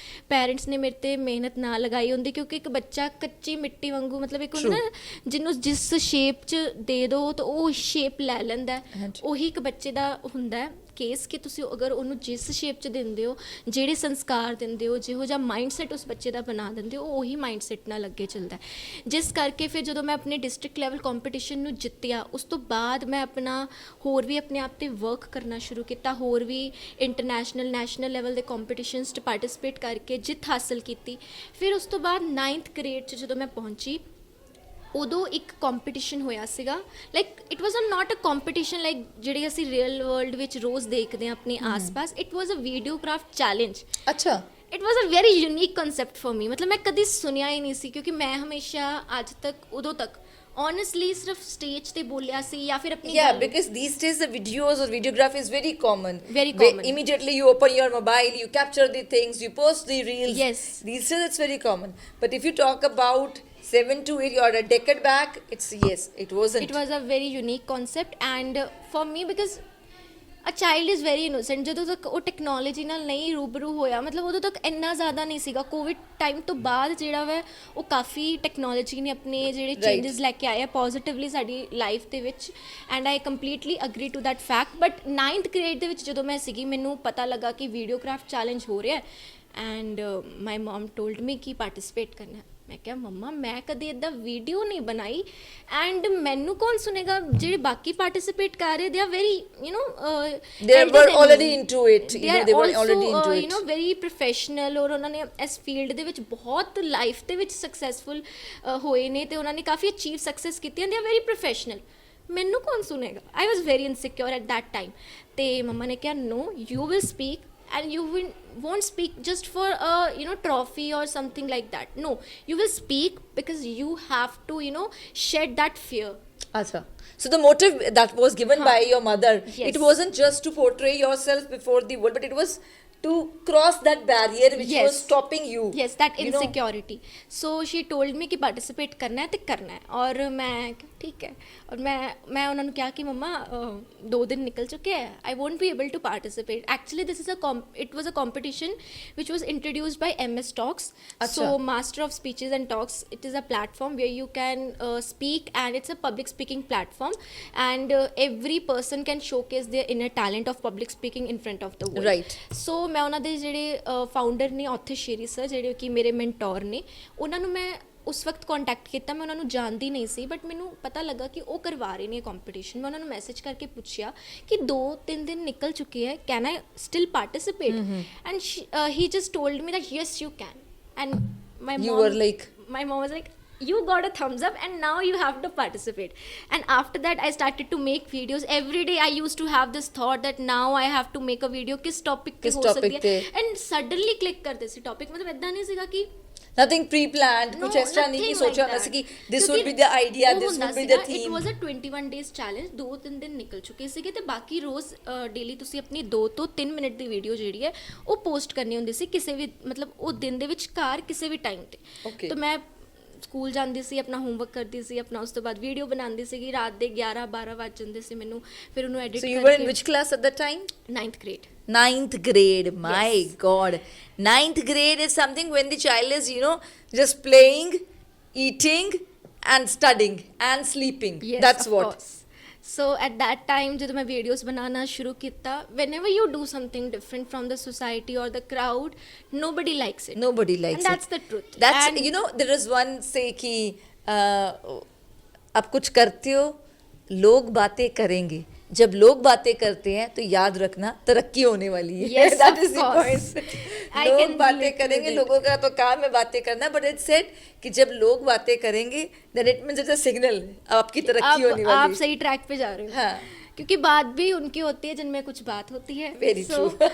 ਪੈਰੈਂਟਸ ਨੇ ਮੇਰੇ ਤੇ ਮਿਹਨਤ ਨਾ ਲਗਾਈ ਹੁੰਦੀ ਕਿਉਂਕਿ ਇੱਕ ਬੱਚਾ ਕੱਚੀ ਮਿੱਟੀ ਵਾਂਗੂ ਮਤਲਬ ਇੱਕ ਹੁੰਦਾ ਨਾ ਜਿਹਨੂੰ ਜਿਸ ਸ਼ੇਪ 'ਚ ਦੇ ਦਿਓ ਤਾਂ ਉਹ ਸ਼ੇਪ ਲੈ ਲੈਂਦਾ ਉਹੀ ਇੱਕ ਬੱਚੇ ਦਾ ਹੁੰਦਾ ਕੇਸ ਕਿ ਤੁਸੀਂ ਅਗਰ ਉਹਨੂੰ ਜਿਸ ਸ਼ੇਪ 'ਚ ਦਿੰਦੇ ਹੋ ਜਿਹੜੇ ਸੰਸਕਾਰ ਦਿੰਦੇ ਹੋ ਜਿਹੋ ਜਿਹਾ ਮਾਈਂਡਸੈਟ ਉਸ ਬੱਚੇ ਦਾ ਬਣਾ ਦਿੰਦੇ ਹੋ ਉਹੀ ਮਾਈਂਡਸੈਟ ਨਾਲ ਅੱਗੇ ਚੱਲਦਾ ਜਿਸ ਕਰਕੇ ਫਿਰ ਜਦੋਂ ਮੈਂ ਆਪਣੇ ਡਿਸਟ੍ਰਿਕਟ ਲੈਵਲ ਕੰਪੀਟੀਸ਼ਨ ਨੂੰ ਜਿੱਤਿਆ ਉਸ ਤੋਂ ਬਾਅਦ ਮੈਂ ਆਪਣਾ ਹੋਰ ਵੀ ਆਪਣੇ ਆਪ 'ਤੇ ਵਰਕ ਕਰਨਾ ਸ਼ੁਰੂ ਕੀਤਾ ਹੋਰ ਵੀ ਇੰਟਰਨੈਸ਼ਨਲ ਨੈਸ਼ਨਲ ਲੈਵਲ ਦੇ ਕੰਪੀਟੀਸ਼ਨਸ 'ਚ ਪਾਰਟਿਸਿਪੇਟ ਕਰਕੇ ਜਿੱਤ ਹਾਸਲ ਕੀਤੀ ਫਿਰ ਉਸ ਤੋਂ ਬਾਅਦ 9th ਗ੍ਰੇਡ 'ਚ ਜਦੋਂ ਮੈਂ ਪਹੁੰਚੀ ਉਦੋਂ ਇੱਕ ਕੰਪੀਟੀਸ਼ਨ ਹੋਇਆ ਸੀਗਾ like it was not a competition like ਜਿਹੜੇ ਅਸੀਂ ਰੀਅਲ ਵਰਲਡ ਵਿੱਚ ਰੋਜ਼ ਦੇਖਦੇ ਹਾਂ ਆਪਣੇ ਆਸ-ਪਾਸ it was a videograph challenge ਅੱਛਾ it was a very unique concept for me मतलब मैं कभी सुनिया ही नहीं सी क्योंकि मैं हमेशा आज तक उदों तक honestly सिर्फ स्टेज ते बोलिया सी या फिर अपनी because these days the videos or videography is very common immediately you open your mobile you capture the things you post the reels these days it's very common but if you talk about 7 to 8 or a decade back it was a very unique concept and for me because a child is very innocent ਜਦੋਂ ਤੱਕ ਉਹ technology ਨਾਲ ਨਹੀਂ ਰੂਬਰੂ ਹੋਇਆ ਮਤਲਬ ਉਦੋਂ ਤੱਕ ਇੰਨਾ ਜ਼ਿਆਦਾ ਨਹੀਂ ਸੀਗਾ ਕੋਵਿਡ ਟਾਈਮ ਤੋਂ ਬਾਅਦ ਜਿਹੜਾ ਵਾ ਉਹ ਕਾਫੀ ਟੈਕਨੋਲੋਜੀ ਨੇ ਆਪਣੇ ਜਿਹੜੇ ਚੇਂਜਸ ਲੈ ਕੇ ਆਏ ਆ ਪੋਜ਼ਿਟਿਵਲੀ ਸਾਡੀ ਲਾਈਫ ਦੇ ਵਿੱਚ and I completely agree to that fact but 9th grade ਦੇ ਵਿੱਚ ਜਦੋਂ ਮੈਂ ਸੀਗੀ ਮੈਨੂੰ ਪਤਾ ਲੱਗਾ ਕਿ ਵੀਡੀਓਗ੍ਰਾਫ ਚੈਲੰਜ ਹੋ ਰਿਹਾ and my mum told me ਕਿ ਪਾਰਟਿਸਿਪੇਟ ਕਰਨਾ ਮੈਂ ਕਿਹਾ ਮੰਮਾ ਮੈਂ ਕਦੇ ਇੱਦਾਂ ਵੀਡੀਓ ਨਹੀਂ ਬਣਾਈ ਐਂਡ ਮੈਨੂੰ ਕੌਣ ਸੁਣੇਗਾ ਜਿਹੜੇ ਬਾਕੀ ਪਾਰਟਿਸਿਪੇਟ ਕਰ ਰਹੇ they are very they were already into it they were already into it very professional ਔਰ ਉਹਨਾਂ ਨੇ ਇਸ ਫੀਲਡ ਦੇ ਵਿੱਚ ਬਹੁਤ ਲਾਈਫ ਦੇ ਵਿੱਚ ਸਕਸੈਸਫੁਲ ਹੋਏ ਨੇ ਤੇ ਉਹਨਾਂ ਨੇ ਕਾਫੀ ਅਚੀਵ ਸਕਸੈਸ ਕੀਤੀ ਦੇ ਆਰ ਵੈਰੀ ਪ੍ਰੋਫੈਸ਼ਨਲ ਮੈਨੂੰ ਕੌਣ ਸੁਣੇਗਾ I was very insecure at that time ਤੇ ਮੰਮਾ ਨੇ ਕਿਹਾ no you will speak and you won't speak just for a trophy or something like that no you will speak because you have to shed that fear acha so the motive that was given by your mother it wasn't just to portray yourself before the world but it was to cross that barrier which Yes. was stopping you. Yes, that you know. insecurity. So she told me कि participate करना है तो करना है, और मैं ठीक है, और मैं उन्होंने कहा कि मम्मा 2 दिन निकल चुके हैं, I won't be able to participate. Actually this is it was a competition which was introduced by MS Talks. So अच्छा. Master of Speeches and Talks, it is a platform where you can speak, and it's a public speaking platform, and every person can showcase their inner talent of public speaking in front of the world. Right. ਸੋ ਮੈਂ ਉਹਨਾਂ ਦੇ ਜਿਹੜੇ founder ਨੇ ਉੱਥੇ ਸ਼ੇਰੀ sir, ਜਿਹੜੇ ਕਿ ਮੇਰੇ mentor ਨੇ, ਉਹਨਾਂ ਨੂੰ ਮੈਂ ਉਸ ਵਕਤ ਕੰਟੈਕਟ ਕੀਤਾ। ਮੈਂ ਉਹਨਾਂ ਨੂੰ ਜਾਣਦੀ ਨਹੀਂ ਸੀ, ਬਟ ਮੈਨੂੰ ਪਤਾ ਲੱਗਾ ਕਿ ਉਹ ਕਰਵਾ ਰਹੇ ਨੇ ਕੰਪੀਟੀਸ਼ਨ। ਮੈਂ ਉਹਨਾਂ ਨੂੰ ਮੈਸੇਜ ਕਰਕੇ ਪੁੱਛਿਆ ਕਿ 2-3 ਦਿਨ ਨਿਕਲ ਚੁੱਕੇ ਹੈ, can I still participate? And he just told me that yes you can. And my mom was like, you got a thumbs up and now you have to participate. And after that I started to make videos every day. I used to have this thought that now I have to make a video किस topic पे हो सकती है, and suddenly click करते सी topic। मतलब इतना नहीं सीगा कि nothing pre-planned, कुछ extra नहीं कि सोचा ना कि this would be the idea, this would be the theme. It was a 21 days challenge। 2-3 दिन ਨਿਕਲ ਚੁੱਕੇ ਸੀਗੇ ਤੇ ਬਾਕੀ ਰੋਜ਼ ਡੇਲੀ ਤੁਸੀਂ ਆਪਣੀ 2 ਤੋਂ 3 ਮਿੰਟ ਦੀ ਵੀਡੀਓ ਜਿਹੜੀ ਹੈ ਉਹ ਪੋਸਟ ਕਰਨੀ ਹੁੰਦੀ ਸੀ, ਕਿਸੇ ਵੀ ਮਤਲਬ ਉਹ ਦਿਨ ਦੇ ਵਿੱਚ ਘਰ ਕਿਸੇ ਵੀ ਟਾਈਮ ਤੇ। ਤਾਂ ਮੈਂ ਸਕੂਲ ਜਾਂਦੀ ਸੀ, ਆਪਣਾ ਹੋਮਵਰਕ ਕਰਦੀ ਸੀ, ਆਪਣਾ ਉਸ ਤੋਂ ਬਾਅਦ ਵੀਡੀਓ ਬਣਾਉਂਦੀ ਸੀਗੀ, ਰਾਤ ਦੇ 11-12 ਵੱਜ ਜਾਂਦੇ ਸੀ ਮੈਨੂੰ, ਫਿਰ ਉਹਨੂੰ ਐਡਿਟ ਕਰਕੇ। So you were in which class at that time? 9th grade. 9th grade, my Yes. God. 9th grade is something when the child is, you know, just playing, eating and studying and sleeping. Yes, That's of what. course. So at that time ਜਦੋਂ ਮੈਂ videos ਬਣਾਉਣਾ ਸ਼ੁਰੂ ਕੀਤਾ, whenever you do something different from the society or the crowd, nobody likes it. Nobody likes And it. that's the truth. That's, And you know, there is one say कि आप कुछ करते हो, लोग बातें करेंगे, जब लोग बातें करते हैं तो याद रखना तरक्की होने वाली है। Yes, That of is the course. point. I लोग can बातें relate करेंगे, with it. लोगों का तो काम है बातें करना, but it said कि जब लोग बातें करेंगे then it means it's a signal आपकी तरक्की होने आप वाली है। सही ट्रैक पे जा रहे हो। हाँ। क्योंकि बात भी उनकी होती है जिनमें कुछ बात होती है। Very So, true.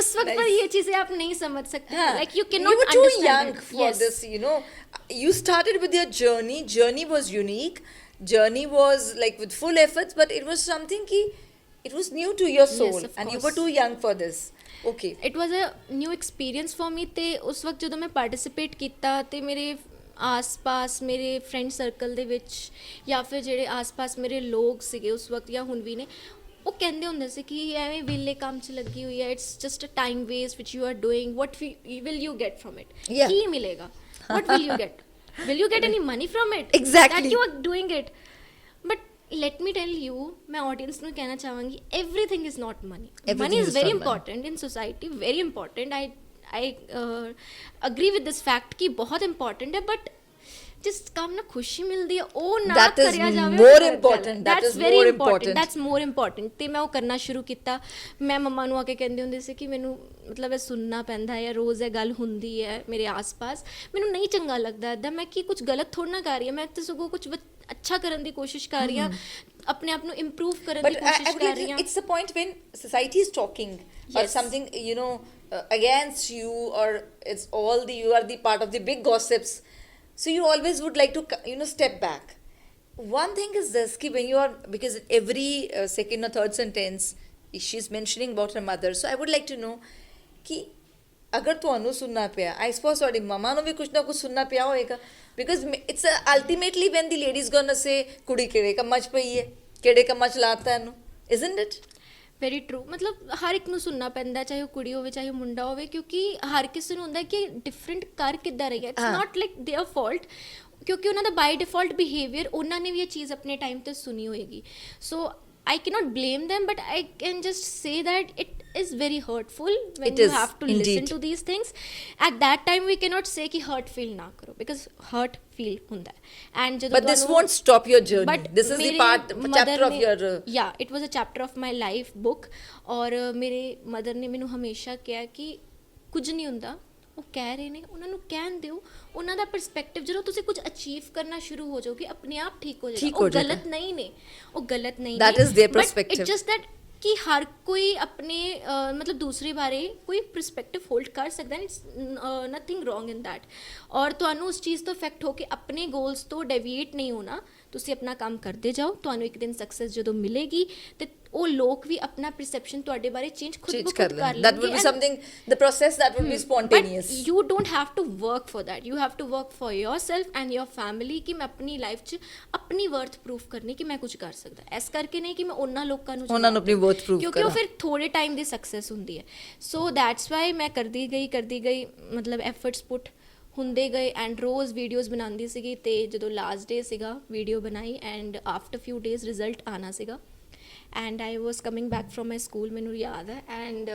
उस वक्त पर ये चीजें आप नहीं समझ सकते। हाँ. Like you You cannot were too understand young it. for Yes. this, you know. You started with your journey. Journey was unique. Journey was like with full efforts, but it was something ki it was new to your soul, Yes, of and you course. were too young for this. Okay. It was a new experience for me. ਤੇ ਉਸ ਵਕਤ ਜਦੋਂ ਮੈਂ participate ਕੀਤਾ ਤੇ ਮੇਰੇ ਆਸ-ਪਾਸ ਮੇਰੇ ਫਰੈਂਡ ਸਰਕਲ ਦੇ ਵਿੱਚ ਜਾਂ ਫਿਰ ਜਿਹੜੇ ਆਸ-ਪਾਸ ਮੇਰੇ ਲੋਕ ਸੀਗੇ ਉਸ ਵਕਤ ਜਾਂ ਹੁਣ ਵੀ ਨੇ, ਉਹ ਕਹਿੰਦੇ ਹੁੰਦੇ ਸੀ ਕਿ ਐਵੇਂ ਵਿਹਲੇ ਕੰਮ 'ਚ ਲੱਗੀ ਹੋਈ ਹੈ, it's just a time waste which you are doing, what will you get from it? Yeah. ਕੀ ਮਿਲੇਗਾ? What will you get? Will you get any money from it? Exactly. That you are doing it. But let me tell you, मैं audience ਨੂੰ ਕਹਿਣਾ ਚਾਹਾਂਗੀ, everything is not money. Everything Money is is very not money. important in society, very important. I agree with this fact कि बहुत important है, but जिस काम ना खुशी मिलती है ਉਹ ਨਾ That is ਕਰਿਆ ਜਾਵੇ, more ਉਹ ਗਲਤ important. ਹੈ। That That's is very more important. important. That's more important. ਤੇ ਮੈਂ ਉਹ ਕਰਨਾ ਸ਼ੁਰੂ ਕੀਤਾ। ਮੈਂ ਮੰਮਾ ਨੂੰ ਆ ਕੇ ਕਹਿੰਦੀ ਹੁੰਦੀ ਸੀ ਕਿ ਮੈਨੂੰ ਮਤਲਬ ਇਹ ਸੁਣਨਾ ਪੈਂਦਾ ਹੈ, ਰੋਜ਼ ਇਹ ਗੱਲ ਹੁੰਦੀ ਹੈ ਮੇਰੇ ਆਸ-ਪਾਸ, ਮੈਨੂੰ ਨਹੀਂ ਚੰਗਾ ਲੱਗਦਾ ਇੱਦਾਂ। ਮੈਂ ਕੀ ਕੁਝ ਗਲਤ ਥੋੜ੍ਹਾ ਨਾ ਕਰ ਰਹੀ ਹਾਂ, ਮੈਂ ਤਾਂ ਸਗੋਂ ਕੁਝ ਅੱਛਾ ਕਰਨ ਦੀ ਕੋਸ਼ਿਸ਼ ਕਰ ਰਹੀ ਹਾਂ, ਆਪਣੇ ਆਪ ਨੂੰ ਇੰਪਰੂਵ ਕਰਨ ਦੀ But ਕੋਸ਼ਿਸ਼ ਕਰ ਰਹੀ ਹਾਂ। it's the point when society is talking or Yes. something, you know, against you, or it's all the you are the part of the big gossips. So you always would like to, you know, step back. One thing is this, ki when you are, because every second or third sentence she's mentioning about her mother, so I would like to know कि अगर ਤੁਹਾਨੂੰ ਸੁਣਨਾ ਪਿਆ, I suppose ਤੁਹਾਡੀ ਮਮਾ ਨੂੰ ਵੀ ਕੁਝ ਨਾ ਕੁਝ ਸੁਣਨਾ ਪਿਆ ਹੋਏਗਾ, because it's ultimately when the lady's gonna say ਕੁੜੀ ਕਿਹੜੇ ਕੰਮਾਂ 'ਚ ਪਈ ਹੈ, ਕਿਹੜੇ ਕੰਮਾਂ 'ਚ ਲਾਤਾ ਇਹਨੂੰ, isn't it? Very true. ਮਤਲਬ ਹਰ ਇੱਕ ਨੂੰ ਸੁਣਨਾ ਪੈਂਦਾ, ਚਾਹੇ ਉਹ ਕੁੜੀ ਹੋਵੇ ਚਾਹੇ ਉਹ ਮੁੰਡਾ ਹੋਵੇ, ਕਿਉਂਕਿ ਹਰ ਕਿਸੇ ਨੂੰ ਹੁੰਦਾ ਕਿ ਡਿਫਰੈਂਟ ਕਰ ਕਿੱਦਾਂ ਰਹੀ ਹੈ। It's not like there fault, ਕਿਉਂਕਿ ਉਹਨਾਂ ਦਾ ਬਾਈ ਡਿਫਾਲਟ ਬਿਹੇਵੀਅਰ, ਉਹਨਾਂ ਨੇ ਵੀ ਇਹ ਚੀਜ਼ ਆਪਣੇ ਟਾਈਮ ਤੇ ਸੁਣੀ ਹੋਏਗੀ। ਸੋ I cannot blame them, but I can just say that it is very hurtful when It you is, have to indeed. listen to these things. At that time we cannot say कि hurt feel ना करो, because hurt feel ਹੁੰਦਾ है। And ਜਦੋਂ But this ਤੁਹਾਨੂੰ- won't stop your journey. But This is the मेरे part, mother chapter of ने- your yeah, it was a chapter of my life book। और मेरे मदर ने ਮੈਨੂੰ ਹਮੇਸ਼ਾ ਕਿਹਾ ਕਿ ਕੁਝ ਨਹੀਂ ਹੁੰਦਾ, ਉਹ ਕਹਿ ਰਹੇ ਨੇ, ਉਹਨਾਂ ਨੂੰ ਕਹਿਣ ਦਿਓ। ਉਹਨਾਂ ਦਾ ਪਰਸਪੈਕਟਿਵ, ਜਦੋਂ ਤੁਸੀਂ ਕੁਝ ਅਚੀਵ ਕਰਨਾ ਸ਼ੁਰੂ ਹੋ ਜਾਓਗੇ, ਆਪਣੇ ਆਪ ਠੀਕ ਹੋ ਜਾਏਗਾ। ਉਹ ਗਲਤ ਨਹੀਂ ਨੇ, ਉਹ ਗਲਤ ਨਹੀਂ ਨੇ। That is their perspective. But it's just that ਕਿ ਹਰ ਕੋਈ ਆਪਣੇ ਮਤਲਬ ਦੂਸਰੇ ਬਾਰੇ ਕੋਈ ਪਰਸਪੈਕਟਿਵ ਹੋਲਡ ਕਰ ਸਕਦਾ ਹੈ। It's nothing wrong in that. ਔਰ ਤੁਹਾਨੂੰ ਉਸ ਚੀਜ਼ ਤੋਂ ਇਫੈਕਟ ਹੋ ਕੇ ਆਪਣੇ ਗੋਲਸ ਤੋਂ ਡੈਵੀਏਟ ਨਹੀਂ ਹੋਣਾ। ਤੁਸੀਂ ਆਪਣਾ ਕੰਮ ਕਰਦੇ ਜਾਓ, ਤੁਹਾਨੂੰ ਇੱਕ ਦਿਨ ਸਕਸੈਸ ਜਦੋਂ ਮਿਲੇਗੀ ਤੇ ਉਹ ਲੋਕ ਵੀ ਆਪਣਾ perception ਤੁਹਾਡੇ ਬਾਰੇ ਚੇਂਜ ਖੁਦ Change ਬ ਕਰ ਖੁਦ ਲੈਣ. ਕਰ That would be ਲੈਣਗੇ something, the process that would be spontaneous. But you don't have to work for that. You have to work for yourself and your family ਕਿ ਮੈਂ ਆਪਣੀ ਲਾਈਫ 'ਚ ਆਪਣੀ ਵਰਥ ਪ੍ਰੂਫ ਕਰਨੀ ਕਿ ਮੈਂ ਕੁਝ ਕਰ ਸਕਦਾ, ਇਸ ਕਰਕੇ ਨਹੀਂ ਕਿ ਮੈਂ ਉਹਨਾਂ ਲੋਕਾਂ ਨੂੰ ਉਹਨਾਂ ਨੂੰ ਆਪਣੀ worth prove ਕਿਉਂਕਿ ਉਹ ਕਰਾਂ। ਫਿਰ ਥੋੜੇ ਟਾਈਮ ਦੀ ਸਕਸੈਸ ਹੁੰਦੀ ਹੈ। ਸੋ ਦੈਟਸ ਵਾਈ ਮੈਂ ਕਰਦੀ ਗਈ ਮਤਲਬ ਐਫਰਟਸ ਪੁੱਟ ਹੁੰਦੇ ਗਏ ਐਂਡ ਰੋਜ਼ ਵੀਡੀਓਜ਼ ਬਣਾਉਂਦੀ ਸੀਗੀ। ਤੇ ਜਦੋਂ ਲਾਸਟ ਡੇ ਸੀਗਾ ਵੀਡੀਓ ਬਣਾਈ ਐਂਡ ਆਫਟਰ ਫਿਊ ਡੇਜ਼ ਰਿਜ਼ਲਟ ਆਉਣਾ ਸੀਗਾ and I was coming back from my school, ਮੈਨੂੰ ਯਾਦ ਹੈ। ਐਂਡ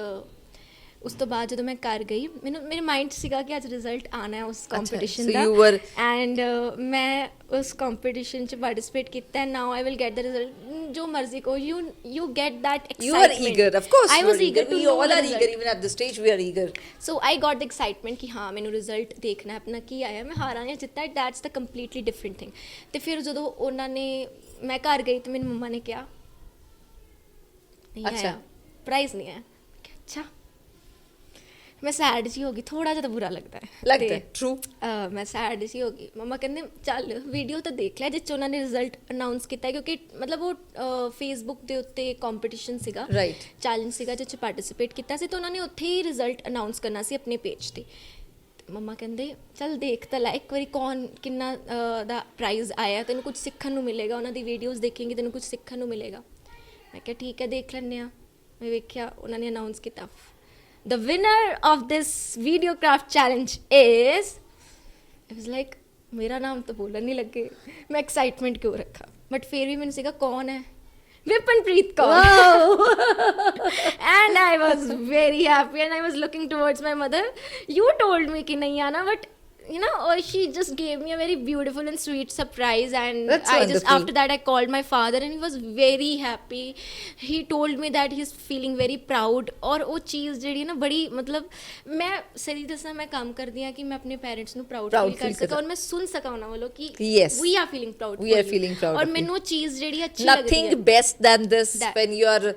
ਉਸ ਤੋਂ ਬਾਅਦ ਜਦੋਂ ਮੈਂ ਘਰ ਗਈ ਮੈਨੂੰ ਮੇਰੇ ਮਾਈਂਡ 'ਚ ਸੀਗਾ ਕਿ ਅੱਜ ਰਿਜ਼ਲਟ ਆਉਣਾ ਹੈ ਉਸ competition so the you were- and ਮੈਂ ਉਸ ਕੰਪੀਟੀਸ਼ਨ 'ਚ ਪਾਰਟਿਸਿਪੇਟ ਕੀਤਾ and now I will get the result. ਜੋ ਮਰਜ਼ੀ ਕੋ you get that excitement. You are eager, of course. I you was are eager to We know all the are result. eager. Even at this stage, we are eager. So I got the excitement ਕਿ ਹਾਂ ਮੈਨੂੰ result ਦੇਖਣਾ ਹੈ ਆਪਣਾ ਕੀ ਆਇਆ, ਮੈਂ ਹਾਰਾਂ ਜਾਂ ਜਿੱਤਾ, that's the completely different thing. ਤੇ ਫਿਰ ਜਦੋਂ ਉਹਨਾਂ ਨੇ ਮੈਂ ਘਰ ਗਈ ਤੇ ਮੇਰੀ ਮੰਮਾ ਨੇ ਕਿਹਾ ਨਹੀਂ ਅੱਛਾ। ਆਇਆ, ਪ੍ਰਾਈਜ਼ ਨਹੀਂ ਆਇਆ। ਮੈਂ ਕਿਹਾ ਅੱਛਾ, ਮੈਂ ਸੈਡ ਜੀ ਹੋ ਗਈ, ਥੋੜਾ ਜਿਹਾ ਤਾਂ ਬੁਰਾ ਲੱਗਦਾ ਹੈ। ਲੱਗਦਾ ਤੇ, ਹੈ, true. ਮੈਂ ਸੈਡ ਜੀ ਹੋ ਗਈ। ਮੰਮਾ ਕਹਿੰਦੇ ਚੱਲ ਵੀਡੀਓ ਤਾਂ ਦੇਖ ਲੈ ਜਿਸ 'ਚ ਉਹਨਾਂ ਨੇ ਰਿਜ਼ਲਟ ਅਨਾਉਂਸ ਕੀਤਾ, ਕਿਉਂਕਿ ਮਤਲਬ ਉਹ ਫੇਸਬੁੱਕ ਦੇ ਉੱਤੇ ਕੰਪੀਟੀਸ਼ਨ ਸੀਗਾ, Right. ਚੈਲੰਜ ਸੀਗਾ ਜਿਸ 'ਚ ਪਾਰਟਿਸਿਪੇਟ ਕੀਤਾ ਸੀ, ਤਾਂ ਉਹਨਾਂ ਨੇ ਉੱਥੇ ਹੀ ਰਿਜ਼ਲਟ ਅਨਾਉਂਸ ਕਰਨਾ ਸੀ ਆਪਣੇ ਪੇਜ ਤੇ। ਮੰਮਾ ਕਹਿੰਦੇ ਚੱਲ ਦੇਖ ਤਾਂ ਲੈ ਇੱਕ ਵਾਰੀ ਕੌਣ ਕਿੰਨਾ ਦਾ ਪ੍ਰਾਈਜ਼ ਆਇਆ, ਤੈਨੂੰ ਕੁਝ ਸਿੱਖਣ ਨੂੰ ਮਿਲੇਗਾ, ਉਹਨਾਂ ਦੀ ਵੀਡੀਓਜ਼ ਦੇਖੇਂਗੀ ਤੈਨੂੰ ਕੁਝ ਸਿੱਖਣ ਨੂੰ ਮਿਲੇਗਾ। ਮੈਂ ਕਿਹਾ ਠੀਕ ਹੈ ਦੇਖ ਲੈਂਦੇ ਹਾਂ। ਮੈਂ ਵੇਖਿਆ ਉਹਨਾਂ ਨੇ ਅਨਾਉਂਸ ਕੀਤਾ, the winner of this video craft challenge is, I was like ਮੇਰਾ ਨਾਮ ਤਾਂ ਬੋਲਣ ਨਹੀਂ ਲੱਗੇ, ਮੈਂ ਐਕਸਾਈਟਮੈਂਟ ਕਿਉਂ ਰੱਖਾਂ। ਬਟ ਫਿਰ ਵੀ ਮੈਨੂੰ ਸੀਗਾ ਕੌਣ ਹੈ, ਵਿਪਨਪ੍ਰੀਤ Kaur. And I was very happy and I was looking towards my mother. You told me कि नहीं आना, but you know, she just gave me a very beautiful and sweet surprise, and That's I just wonderful. after that I called my father and he was very happy. He told me that he's feeling very proud। और वो चीज़ ਜਿਹੜੀ ਨਾ ਬੜੀ ਮਤਲਬ ਮੈਂ ਸਹੀ ਦੱਸਾਂ ਮੈਂ ਕੰਮ ਕਰਦੀ ਹਾਂ ਕਿ ਮੈਂ ਆਪਣੇ ਪੈਰੈਂਟਸ ਨੂੰ ਪ੍ਰਾਊਡ Proud ਫੀਲ ਕਰ feel ਸਕਾਂ ਔਰ ਮੈਂ ਸੁਣ ਸਕਾਂ ਉਹਨਾਂ ਵੱਲੋਂ ਕਿ Yes. we are feeling proud We for are you। feeling proud ਔਰ of you। ਮੈਨੂੰ ਉਹ ਚੀਜ਼ ਜਿਹੜੀ ਅੱਛੀ ਲੱਗਦੀ ਹੈ। Nothing best than this That- when your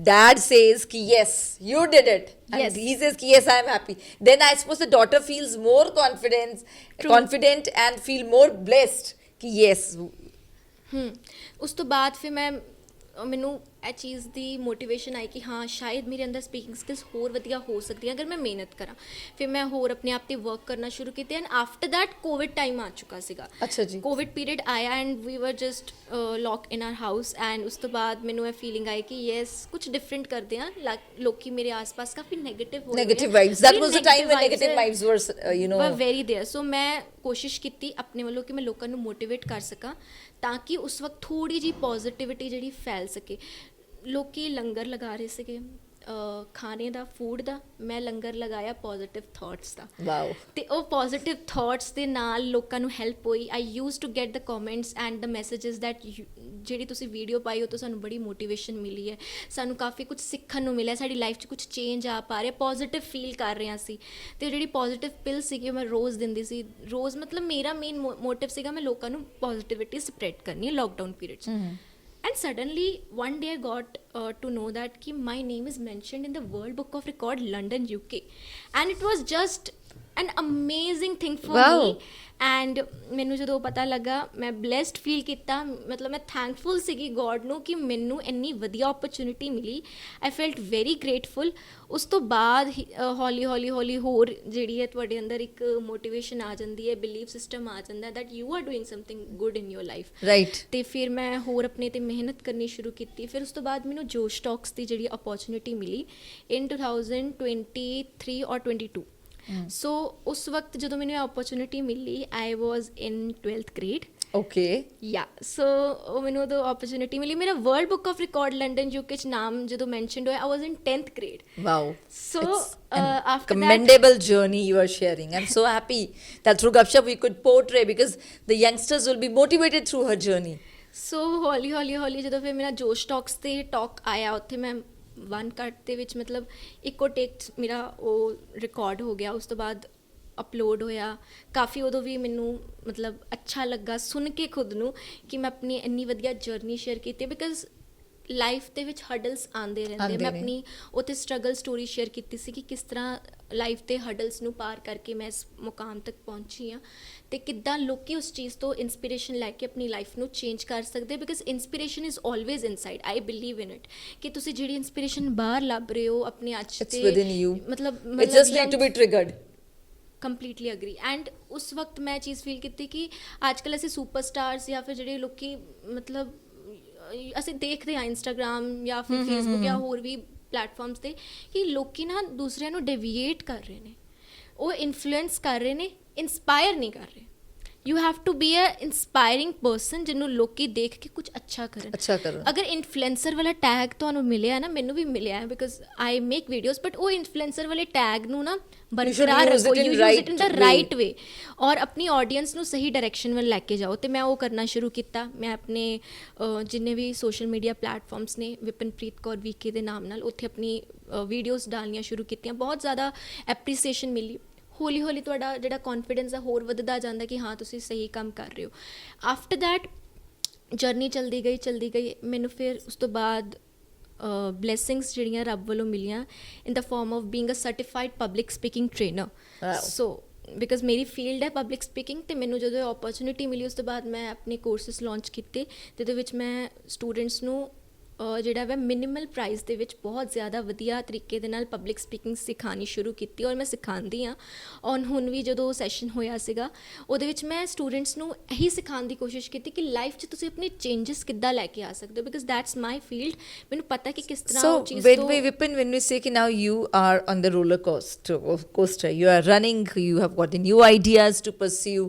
dad says ki yes, you did it. And Yes. he says ki yes, I am happy. Then I suppose the daughter feels more confident and feel more blessed ki yes. ਉਸ ਤੋਂ ਬਾਅਦ ਫਿਰ ਮੈਨੂੰ ਇਹ ਚੀਜ਼ ਦੀ motivation ਆਈ ਕਿ ਹਾਂ ਸ਼ਾਇਦ ਮੇਰੇ ਅੰਦਰ ਸਪੀਕਿੰਗ ਸਕਿੱਲਸ ਹੋਰ ਵਧੀਆ ਹੋ ਸਕਦੀਆਂ ਅਗਰ ਮੈਂ ਮਿਹਨਤ ਕਰਾਂ। ਫਿਰ ਮੈਂ ਹੋਰ ਆਪਣੇ ਆਪ 'ਤੇ ਵਰਕ ਕਰਨਾ ਸ਼ੁਰੂ ਕੀਤਾ and after that covid time ਆ ਚੁੱਕਾ ਸੀਗਾ। ਅੱਛਾ ਜੀ। ਕੋਵਿਡ ਪੀਰੀਅਡ ਆਇਆ and we were just lock in our house and ਉਸ ਤੋਂ ਬਾਅਦ ਮੈਨੂੰ ਇਹ ਫੀਲਿੰਗ ਆਈ ਕਿ ਯੈਸ ਕੁਝ ਡਿਫਰੈਂਟ ਕਰਦੇ ਹਾਂ। ਲੋਕੀ ਮੇਰੇ ਆਸ-ਪਾਸ ਕਾਫੀ ਨੈਗੇਟਿਵ ਹੋ ਰਹੇ Negative vibes. That was the time when negative vibes were, were very there। ਸੋ ਮੈਂ ਕੋਸ਼ਿਸ਼ ਕੀਤੀ ਆਪਣੇ ਵੱਲੋਂ ਕਿ ਮੈਂ ਲੋਕਾਂ ਨੂੰ ਮੋਟੀਵੇਟ ਕਰ ਸਕਾਂ ਤਾਂ ਕਿ ਉਸ ਵਕਤ ਥੋੜੀ ਜਿਹੀ ਪੋਜ਼ਿਟਿਵਿਟੀ ਜਿਹੜੀ ਫੈਲ ਸਕੇ। ਲੋਕੀ ਲੰਗਰ ਲਗਾ ਰਹੇ ਸੀਗੇ ਖਾਣੇ ਦਾ, ਫੂਡ ਦਾ, ਮੈਂ ਲੰਗਰ ਲਗਾਇਆ ਪੋਜ਼ਿਟਿਵ ਥਾਟਸ ਦਾ। Wow. ਤੇ ਉਹ ਪੋਜ਼ਿਟਿਵ ਥਾਟਸ ਦੇ ਨਾਲ ਲੋਕਾਂ ਨੂੰ ਹੈਲਪ ਹੋਈ। I use to get the comments and the messages that ਜਿਹੜੀ ਤੁਸੀਂ ਵੀਡੀਓ ਪਾਈ ਉਹ ਤੋਂ ਸਾਨੂੰ ਬੜੀ ਮੋਟੀਵੇਸ਼ਨ ਮਿਲੀ ਹੈ, ਸਾਨੂੰ ਕਾਫੀ ਕੁਝ ਸਿੱਖਣ ਨੂੰ ਮਿਲਿਆ, ਸਾਡੀ ਲਾਈਫ 'ਚ ਕੁਝ ਚੇਂਜ ਆ ਪਾ ਰਿਹਾ, ਪੋਜ਼ਿਟਿਵ ਫੀਲ ਕਰ ਰਹੇ ਹਾਂ ਅਸੀਂ। ਤੇ ਜਿਹੜੀ ਪੋਜ਼ਿਟਿਵ ਪਿਲ ਸੀਗੀ ਮੈਂ ਰੋਜ਼ ਦਿੰਦੀ ਸੀ। ਰੋਜ਼ ਮਤਲਬ ਮੇਰਾ ਮੇਨ ਮੋਟਿਵ ਸੀਗਾ ਮੈਂ ਲੋਕਾਂ ਨੂੰ ਪੋਜ਼ਿਟਿਵਿਟੀ ਸਪਰੈਡ ਕਰਨੀ ਹੈ ਲੋਕਡਾਊਨ ਪੀਰੀਅਡ 'ਚ। And suddenly one day I got to know that ki my name is mentioned in the World Book of Record London UK, and it was just an amazing thing for Wow. me। And ਮੈਨੂੰ ਜਦੋਂ ਪਤਾ ਲੱਗਾ ਮੈਂ blessed feel ਕੀਤਾ, ਮਤਲਬ ਮੈਂ thankful ਸੀਗੀ God ਨੂੰ ਕਿ ਮੈਨੂੰ ਇੰਨੀ ਵਧੀਆ ਓਪਰਚੁਨਿਟੀ ਮਿਲੀ। I felt very grateful. ਉਸ ਤੋਂ ਬਾਅਦ ਹੌਲੀ ਹੋਰ ਜਿਹੜੀ ਹੈ ਤੁਹਾਡੇ ਅੰਦਰ ਇੱਕ ਮੋਟੀਵੇਸ਼ਨ ਆ ਜਾਂਦੀ ਹੈ, ਬਿਲੀਫ ਸਿਸਟਮ ਆ ਜਾਂਦਾ that you are doing something good in your life. Right. ਤੇ ਫਿਰ ਮੈਂ ਹੋਰ ਆਪਣੇ 'ਤੇ ਮਿਹਨਤ ਕਰਨੀ ਸ਼ੁਰੂ ਕੀਤੀ। ਫਿਰ ਉਸ ਤੋਂ ਬਾਅਦ ਮੈਨੂੰ ਜੋਸ਼ ਟਾਕਸ ਦੀ ਜਿਹੜੀ ਅਪੋਰਚੁਨਿਟੀ ਮਿਲੀ ਇਨ 2023 ਔਰ 22। ਸੋ ਉਸ ਵਕਤ ਜਦੋਂ ਮੈਨੂੰ ਇਹ ਓਪਰਚੁਨਿਟੀ ਮਿਲੀ ਆਈ ਵਾਜ਼ ਇਨ 12th grade। Okay. ਯਾ ਸੋ ਉਹ ਮੈਨੂੰ ਉਦੋਂ ਓਪਰਚੁਨਿਟੀ ਮਿਲੀ। ਮੇਰਾ world book of record London UK 'ਚ ਨਾਮ ਜਦੋਂ ਮੈਂਸ਼ਨਡ ਹੋਇਆ ਆਈ ਵਾਜ਼ ਇਨ 10th grade। Wow. So, It's an after that- commendable journey you are sharing. I'm so happy that through Gupshup we could portray, because the youngsters will be motivated through her journey. ਸੋ ਹੌਲੀ ਜਦੋਂ ਫਿਰ ਮੇਰਾ ਜੋਸ਼ talks 'ਤੇ talk ਆਇਆ ਉੱਥੇ ਮੈਂ 1 ਕੱਟ ਦੇ ਵਿੱਚ ਮਤਲਬ ਇੱਕੋ ਟੇਕ ਮੇਰਾ ਉਹ ਰਿਕਾਰਡ ਹੋ ਗਿਆ। ਉਸ ਤੋਂ ਬਾਅਦ ਅਪਲੋਡ ਹੋਇਆ ਕਾਫੀ। ਉਦੋਂ ਵੀ ਮੈਨੂੰ ਮਤਲਬ ਅੱਛਾ ਲੱਗਾ ਸੁਣ ਕੇ ਖੁਦ ਨੂੰ ਕਿ ਮੈਂ ਆਪਣੀ ਇੰਨੀ ਵਧੀਆ ਜਰਨੀ ਸ਼ੇਅਰ ਕੀਤੀ, ਬਿਕਾਜ਼ ਲਾਈਫ ਦੇ ਵਿੱਚ ਹਡਲਸ ਆਉਂਦੇ ਰਹਿੰਦੇ ਆਉਂਦੇ ਮੈਂ ਨੇ। ਆਪਣੀ ਉੱਥੇ ਸਟਰਗਲ ਸਟੋਰੀ ਸ਼ੇਅਰ ਕੀਤੀ ਸੀ ਕਿ ਕਿਸ ਤਰ੍ਹਾਂ ਲਾਈਫ ਦੇ ਹਡਲਸ ਨੂੰ ਪਾਰ ਕਰਕੇ ਮੈਂ ਇਸ ਮੁਕਾਮ ਤੱਕ ਪਹੁੰਚੀ ਹਾਂ ਤੇ ਕਿੱਦਾਂ ਲੋਕੀ ਉਸ ਚੀਜ਼ ਤੋਂ ਇਨਸਪੀਰੇਸ਼ਨ ਲੈ ਕੇ ਆਪਣੀ ਲਾਈਫ ਨੂੰ ਚੇਂਜ ਕਰ ਸਕਦੇ because inspiration is always inside I believe in it ਕਿ ਤੁਸੀਂ ਜਿਹੜੀ ਇਨਸਪੀਰੇਸ਼ਨ ਬਾਹਰ ਲੱਭ ਰਹੇ ਹੋ ਆਪਣੇ ਅੱਜ It's within you. ਮਤਲਬ It just need to be triggered. Completely agree and ਉਸ ਵਕਤ ਮੈਂ ਚੀਜ਼ ਫੀਲ ਕੀਤੀ ਕਿ ਅੱਜ ਕੱਲ੍ਹ ਅਸੀਂ ਸੁਪਰਸਟਾਰਸ ਜਾਂ ਫਿਰ ਜਿਹੜੇ ਲੋਕੀ ਮਤਲਬ ਅਸੀਂ ਦੇਖਦੇ ਹਾਂ ਇੰਸਟਾਗ੍ਰਾਮ ਜਾਂ ਫਿਰ ਫੇਸਬੁੱਕ ਜਾਂ ਹੋਰ ਵੀ ਪਲੇਟਫਾਰਮਸ ਤੇ ਕਿ ਲੋਕੀ ਨਾ ਦੂਸਰਿਆਂ ਨੂੰ ਡੇਵੀਏਟ ਕਰ ਰਹੇ ਨੇ ਉਹ ਇਨਫਲੂਐਂਸ ਕਰ ਰਹੇ ਨੇ ਇੰਸਪਾਇਰ ਨਹੀਂ ਕਰ ਰਹੇ you have to be a inspiring person ਜਿਹਨੂੰ ਲੋਕੀ ਦੇਖ ਕੇ ਕੁਝ ਅੱਛਾ ਕਰਨ ਅੱਛਾ ਕਰਨ। ਅਗਰ ਇਨਫਲੂਐਂਸਰ ਵਾਲਾ ਟੈਗ ਤੁਹਾਨੂੰ ਮਿਲਿਆ ਨਾ ਮੈਨੂੰ ਵੀ ਮਿਲਿਆ ਹੈ because I make videos but ਉਹ ਇਨਫਲੂਐਂਸਰ ਵਾਲੇ ਟੈਗ ਨੂੰ ਨਾ ਬਰਕਰਾਰ use ਰੱਖੋ it in you use right it in the way. Right way ਔਰ ਆਪਣੀ ਆਡੀਅנס ਨੂੰ ਸਹੀ ਡਾਇਰੈਕਸ਼ਨ ਵੱਲ ਲੈ ਕੇ ਜਾਓ ਤੇ ਮੈਂ ਉਹ ਕਰਨਾ ਸ਼ੁਰੂ ਕੀਤਾ ਮੈਂ ਆਪਣੇ ਜਿੰਨੇ ਵੀ ਸੋਸ਼ਲ ਮੀਡੀਆ ਪਲੇਟਫਾਰਮਸ ਨੇ ਵਿਪਨਪ੍ਰੀਤ ਕੌਰ ਵੀਕੇ ਦੇ ਨਾਮ ਨਾਲ ਉੱਥੇ ਆਪਣੀ ਵੀਡੀਓਜ਼ ਡਾਲਣੀਆਂ ਸ਼ੁਰੂ ਕੀਤੀਆਂ ਬਹੁਤ ਜ਼ਿਆਦਾ ਐਪਰੀਸੀਏਸ਼ਨ ਮਿਲੀ ਹੌਲੀ ਹੌਲੀ ਤੁਹਾਡਾ ਜਿਹੜਾ ਕੌਨਫੀਡੈਂਸ ਆ ਹੋਰ ਵੱਧਦਾ ਜਾਂਦਾ ਕਿ ਹਾਂ ਤੁਸੀਂ ਸਹੀ ਕੰਮ ਕਰ ਰਹੇ ਹੋ ਆਫਟਰ ਦੈਟ ਜਰਨੀ ਚਲਦੀ ਗਈ ਮੈਨੂੰ ਫਿਰ ਉਸ ਤੋਂ ਬਾਅਦ ਬਲੇਸਿੰਗਸ ਜਿਹੜੀਆਂ ਰੱਬ ਵੱਲੋਂ ਮਿਲੀਆਂ in the form of being a certified public speaking trainer so because ਮੇਰੀ ਫੀਲਡ ਹੈ ਪਬਲਿਕ ਸਪੀਕਿੰਗ ਤੇ ਮੈਨੂੰ ਜਦੋਂ ਓਪਰਚੁਨਿਟੀ ਮਿਲੀ ਉਸ ਤੋਂ ਬਾਅਦ ਮੈਂ ਆਪਣੇ ਕੋਰਸਿਸ ਲਾਂਚ ਕੀਤੇ ਤੇ ਉਹਦੇ ਵਿੱਚ ਮੈਂ ਸਟੂਡੈਂਟਸ ਨੂੰ ਜਿਹੜਾ ਵਾ ਮਿਨੀਮਲ ਪ੍ਰਾਈਸ ਦੇ ਵਿੱਚ ਬਹੁਤ ਜ਼ਿਆਦਾ ਵਧੀਆ ਤਰੀਕੇ ਦੇ ਨਾਲ ਪਬਲਿਕ ਸਪੀਕਿੰਗ ਸਿਖਾਉਣੀ ਸ਼ੁਰੂ ਕੀਤੀ ਔਰ ਮੈਂ ਸਿਖਾਉਂਦੀ ਹਾਂ ਔਰ ਹੁਣ ਵੀ ਜਦੋਂ ਸੈਸ਼ਨ ਹੋਇਆ ਸੀਗਾ ਉਹਦੇ ਵਿੱਚ ਮੈਂ ਸਟੂਡੈਂਟਸ ਨੂੰ ਇਹੀ ਸਿਖਾਉਣ ਦੀ ਕੋਸ਼ਿਸ਼ ਕੀਤੀ ਕਿ ਲਾਈਫ 'ਚ ਤੁਸੀਂ ਆਪਣੇ ਚੇਂਜਸ ਕਿੱਦਾਂ ਲੈ ਕੇ ਆ ਸਕਦੇ ਹੋ ਬਿਕਾਜ਼ ਦੈਟਸ ਮਾਈ ਫੀਲਡ ਮੈਨੂੰ ਪਤਾ ਕਿ ਕਿਸ ਤਰ੍ਹਾਂ ਉਹ ਚੀਜ਼ ਤੋਂ Vipin, when we say ki now you are on the roller coaster, you are running, you have got the new ideas to pursue.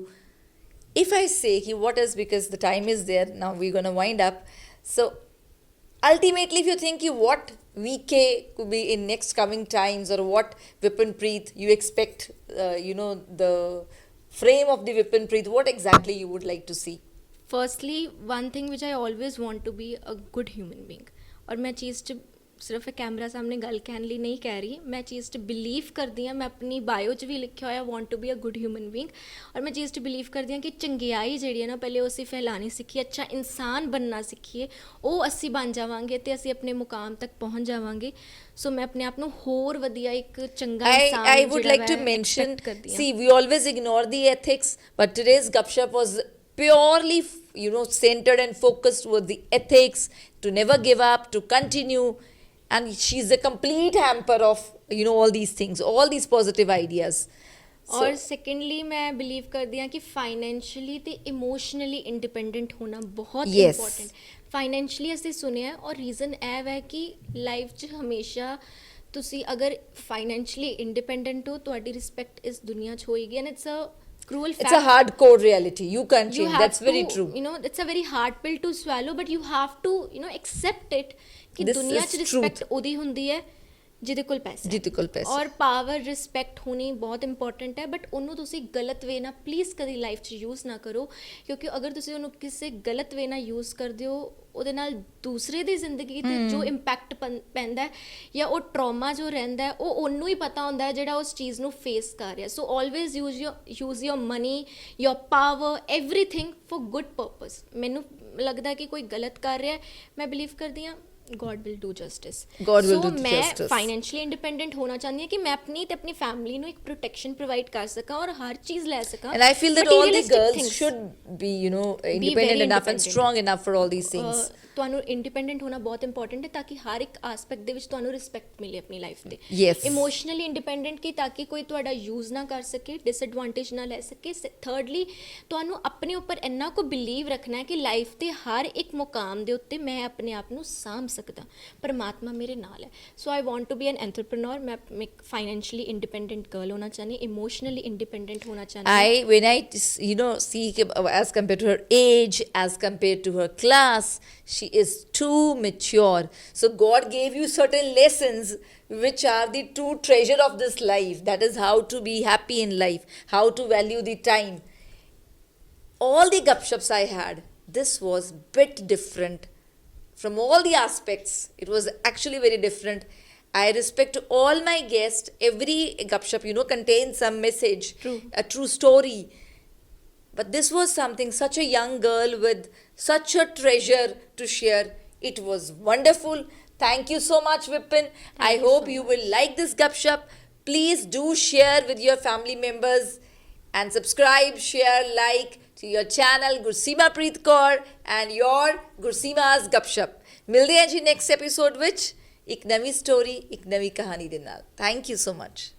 If I say ki what is, because the time is there, now we're going to wind up. So ultimately, if you think ki what VK could be in next coming times, or what Vipinpreet you expect, the frame of the Vipinpreet, what exactly you would like to see? Firstly, one thing which I always want to be a good human being. और मैं चीज़ 'ਚ ਸਿਰਫ camera ਸਾਹਮਣੇ ਗੱਲ ਕਹਿਣ ਲਈ ਨਹੀਂ ਕਹਿ ਰਹੀ ਮੈਂ ਚੀਜ਼ 'ਚ ਬਿਲੀਵ ਕਰਦੀ ਹਾਂ ਮੈਂ ਆਪਣੀ ਬਾਇਓ 'ਚ ਵੀ ਲਿਖਿਆ ਹੋਇਆ want to be a good human being ਔਰ ਮੈਂ ਚੀਜ਼ 'ਚ ਬਿਲੀਵ ਕਰਦੀ ਹਾਂ ਕਿ ਚੰਗਿਆਈ ਜਿਹੜੀ ਹੈ ਨਾ ਪਹਿਲੇ ਉਹ ਅਸੀਂ ਫੈਲਾਉਣੀ ਸਿੱਖੀਏ ਅੱਛਾ ਇਨਸਾਨ ਬਣਨਾ ਸਿੱਖੀਏ ਉਹ ਅਸੀਂ ਬਣ ਜਾਵਾਂਗੇ ਤੇ ਅਸੀਂ ਆਪਣੇ ਮੁਕਾਮ ਤੱਕ ਪਹੁੰਚ ਜਾਵਾਂਗੇ ਸੋ ਮੈਂ ਆਪਣੇ ਆਪ ਨੂੰ ਹੋਰ ਵਧੀਆ ਇੱਕ ਚੰਗਾ ਇਨਸਾਨ I would like to mention, see, we always ignore the ethics, but today's Gupshup was purely, centered and focused with the ethics, to never give up, to continue. And she's a complete hamper of, all these things, all these positive ideas. ਔਰ secondly ਮੈਂ believe ਕਰਦੀ ਹਾਂ ਕਿ financially ਤੇ emotionally independent ਹੋਣਾ ਬਹੁਤ important financially ਅਸੀਂ ਸੁਣਿਆ ਔਰ ਰੀਜ਼ਨ ਇਹ ਹੈ ਕਿ ਲਾਈਫ 'ਚ ਹਮੇਸ਼ਾ ਤੁਸੀਂ ਅਗਰ ਫਾਈਨੈਂਸ਼ੀਅਲੀ ਇੰਡੀਪੈਂਡੈਂਟ ਹੋ ਤੁਹਾਡੀ ਰਿਸਪੈਕਟ ਇਸ ਦੁਨੀਆ 'ਚ ਹੋਏਗੀ and it's a cruel fact. It's a hardcore reality. You can't change. That's very true. It's a very hard pill to swallow, but you have to, accept it. ਕਿ ਦੁਨੀਆ 'ਚ respect ਉਹਦੀ ਹੁੰਦੀ ਹੈ ਜਿਹਦੇ ਕੋਲ ਪੈਸਾ ਔਰ ਪਾਵਰ ਰਿਸਪੈਕਟ ਹੋਣੀ ਬਹੁਤ ਇੰਪੋਰਟੈਂਟ ਹੈ ਬਟ ਉਹਨੂੰ ਤੁਸੀਂ ਗਲਤ ਵੇ ਨਾਲ ਪਲੀਜ਼ ਕਦੀ ਲਾਈਫ 'ਚ ਯੂਜ਼ ਨਾ ਕਰੋ ਕਿਉਂਕਿ ਅਗਰ ਤੁਸੀਂ ਉਹਨੂੰ ਕਿਸੇ ਗਲਤ ਵੇ ਨਾਲ ਯੂਜ਼ ਕਰਦੇ ਹੋ ਉਹਦੇ ਨਾਲ ਦੂਸਰੇ ਦੀ ਜ਼ਿੰਦਗੀ 'ਤੇ ਜੋ ਇੰਪੈਕਟ ਪੈਂਦਾ ਹੈ ਜਾਂ ਉਹ ਟਰੋਮਾ ਜੋ ਰਹਿੰਦਾ ਹੈ ਉਹ ਉਹਨੂੰ ਹੀ ਪਤਾ ਹੁੰਦਾ ਹੈ ਜਿਹੜਾ ਉਸ ਚੀਜ਼ ਨੂੰ ਫੇਸ ਕਰ ਰਿਹਾ so always use your money your power everything for good purpose ਮੈਨੂੰ ਲੱਗਦਾ ਕਿ ਕੋਈ ਗਲਤ ਕਰ ਰਿਹਾ ਮੈਂ ਬਿਲੀਵ ਕਰਦੀ ਹਾਂ God will do justice. God will do ਮੈਂ justice. ਫਾਈਨੈਂਸ਼ੀਅਲੀ ਇੰਡੀਪੈਂਡੈਂਟ ਹੋਣਾ ਚਾਹੁੰਦੀ ਹਾਂ ਕਿ ਮੈਂ ਆਪਣੀ ਤੇ ਆਪਣੀ ਫੈਮਿਲੀ ਨੂੰ ਇੱਕ ਪ੍ਰੋਟੈਕਸ਼ਨ ਪ੍ਰੋਵਾਈਡ ਕਰ ਸਕਾਂ ਔਰ ਹਰ ਚੀਜ਼ ਲੈ ਸਕਾਂ And I feel that all the Materialistic girls things. should be, independent enough and strong enough for all these things. ਤੁਹਾਨੂੰ ਇੰਡੀਪੈਂਡੈਂਟ ਹੋਣਾ ਬਹੁਤ ਇੰਪੋਰਟੈਂਟ ਹੈ ਤਾਂ ਕਿ ਹਰ ਇੱਕ ਐਸਪੈਕਟ ਦੇ ਵਿੱਚ ਤੁਹਾਨੂੰ ਰਿਸਪੈਕਟ ਮਿਲੇ ਆਪਣੀ ਲਾਈਫ ਤੇ Yes. ਇਮੋਸ਼ਨਲੀ ਇੰਡੀਪੈਂਡੈਂਟ ਕਿ ਤਾਂ ਕਿ ਕੋਈ ਤੁਹਾਡਾ ਯੂਜ਼ ਨਾ ਕਰ ਸਕੇ ਡਿਸਐਡਵਾਂਟੇਜ ਨਾ ਲੈ ਸਕੇ ਥਰਡਲੀ ਤੁਹਾਨੂੰ ਆਪਣੇ ਉੱਪਰ ਇੰਨਾ ਕੁ ਬਿਲੀਵ ਰੱਖਣਾ ਹੈ ਕਿ ਲਾਈਫ ਦੇ ਹਰ ਇੱਕ ਮੁਕਾਮ ਦੇ ਉੱਤੇ ਮੈਂ ਆਪਣੇ ਆਪ ਨੂੰ ਸਾਂਭ ਸਕਦਾ ਪਰਮਾਤਮਾ ਮੇਰੇ ਨਾਲ ਹੈ so I want to be an entrepreneur ਮੈਂ ਇੱਕ ਫਾਈਨੈਂਸ਼ੀਅਲੀ ਇੰਡੀਪੈਂਡੈਂਟ ਗਰਲ ਹੋਣਾ ਚਾਹੁੰਦੀ ਇਮੋਸ਼ਨਲੀ ਇੰਡੀਪੈਂਡੈਂਟ ਹੋਣਾ ਚਾਹੁੰਦੀ When I see as compared to her age, as compared to her class, she is too mature. So God gave you certain lessons which are the true treasure of this life. That is how to be happy in life, how to value the time. All the gupshups I had, this was bit different. From all the aspects, it was actually very different. I respect all my guests. Every gupshup, contains some message, a true story. But this was something, such a young girl with such a treasure to share. It was wonderful. Thank you so much, Vipin. I you hope so you will like this gupshup. Please do share with your family members and subscribe, share, like to your channel Gursima Preet Kaur and your Gursima's Gupshup. ਮਿਲਦੇ ਹਾਂ ਜੀ next episode ਵਿੱਚ ਇੱਕ ਨਵੀਂ story ਇੱਕ ਨਵੀਂ ਕਹਾਣੀ ਦੇ ਨਾਲ. Thank you so much.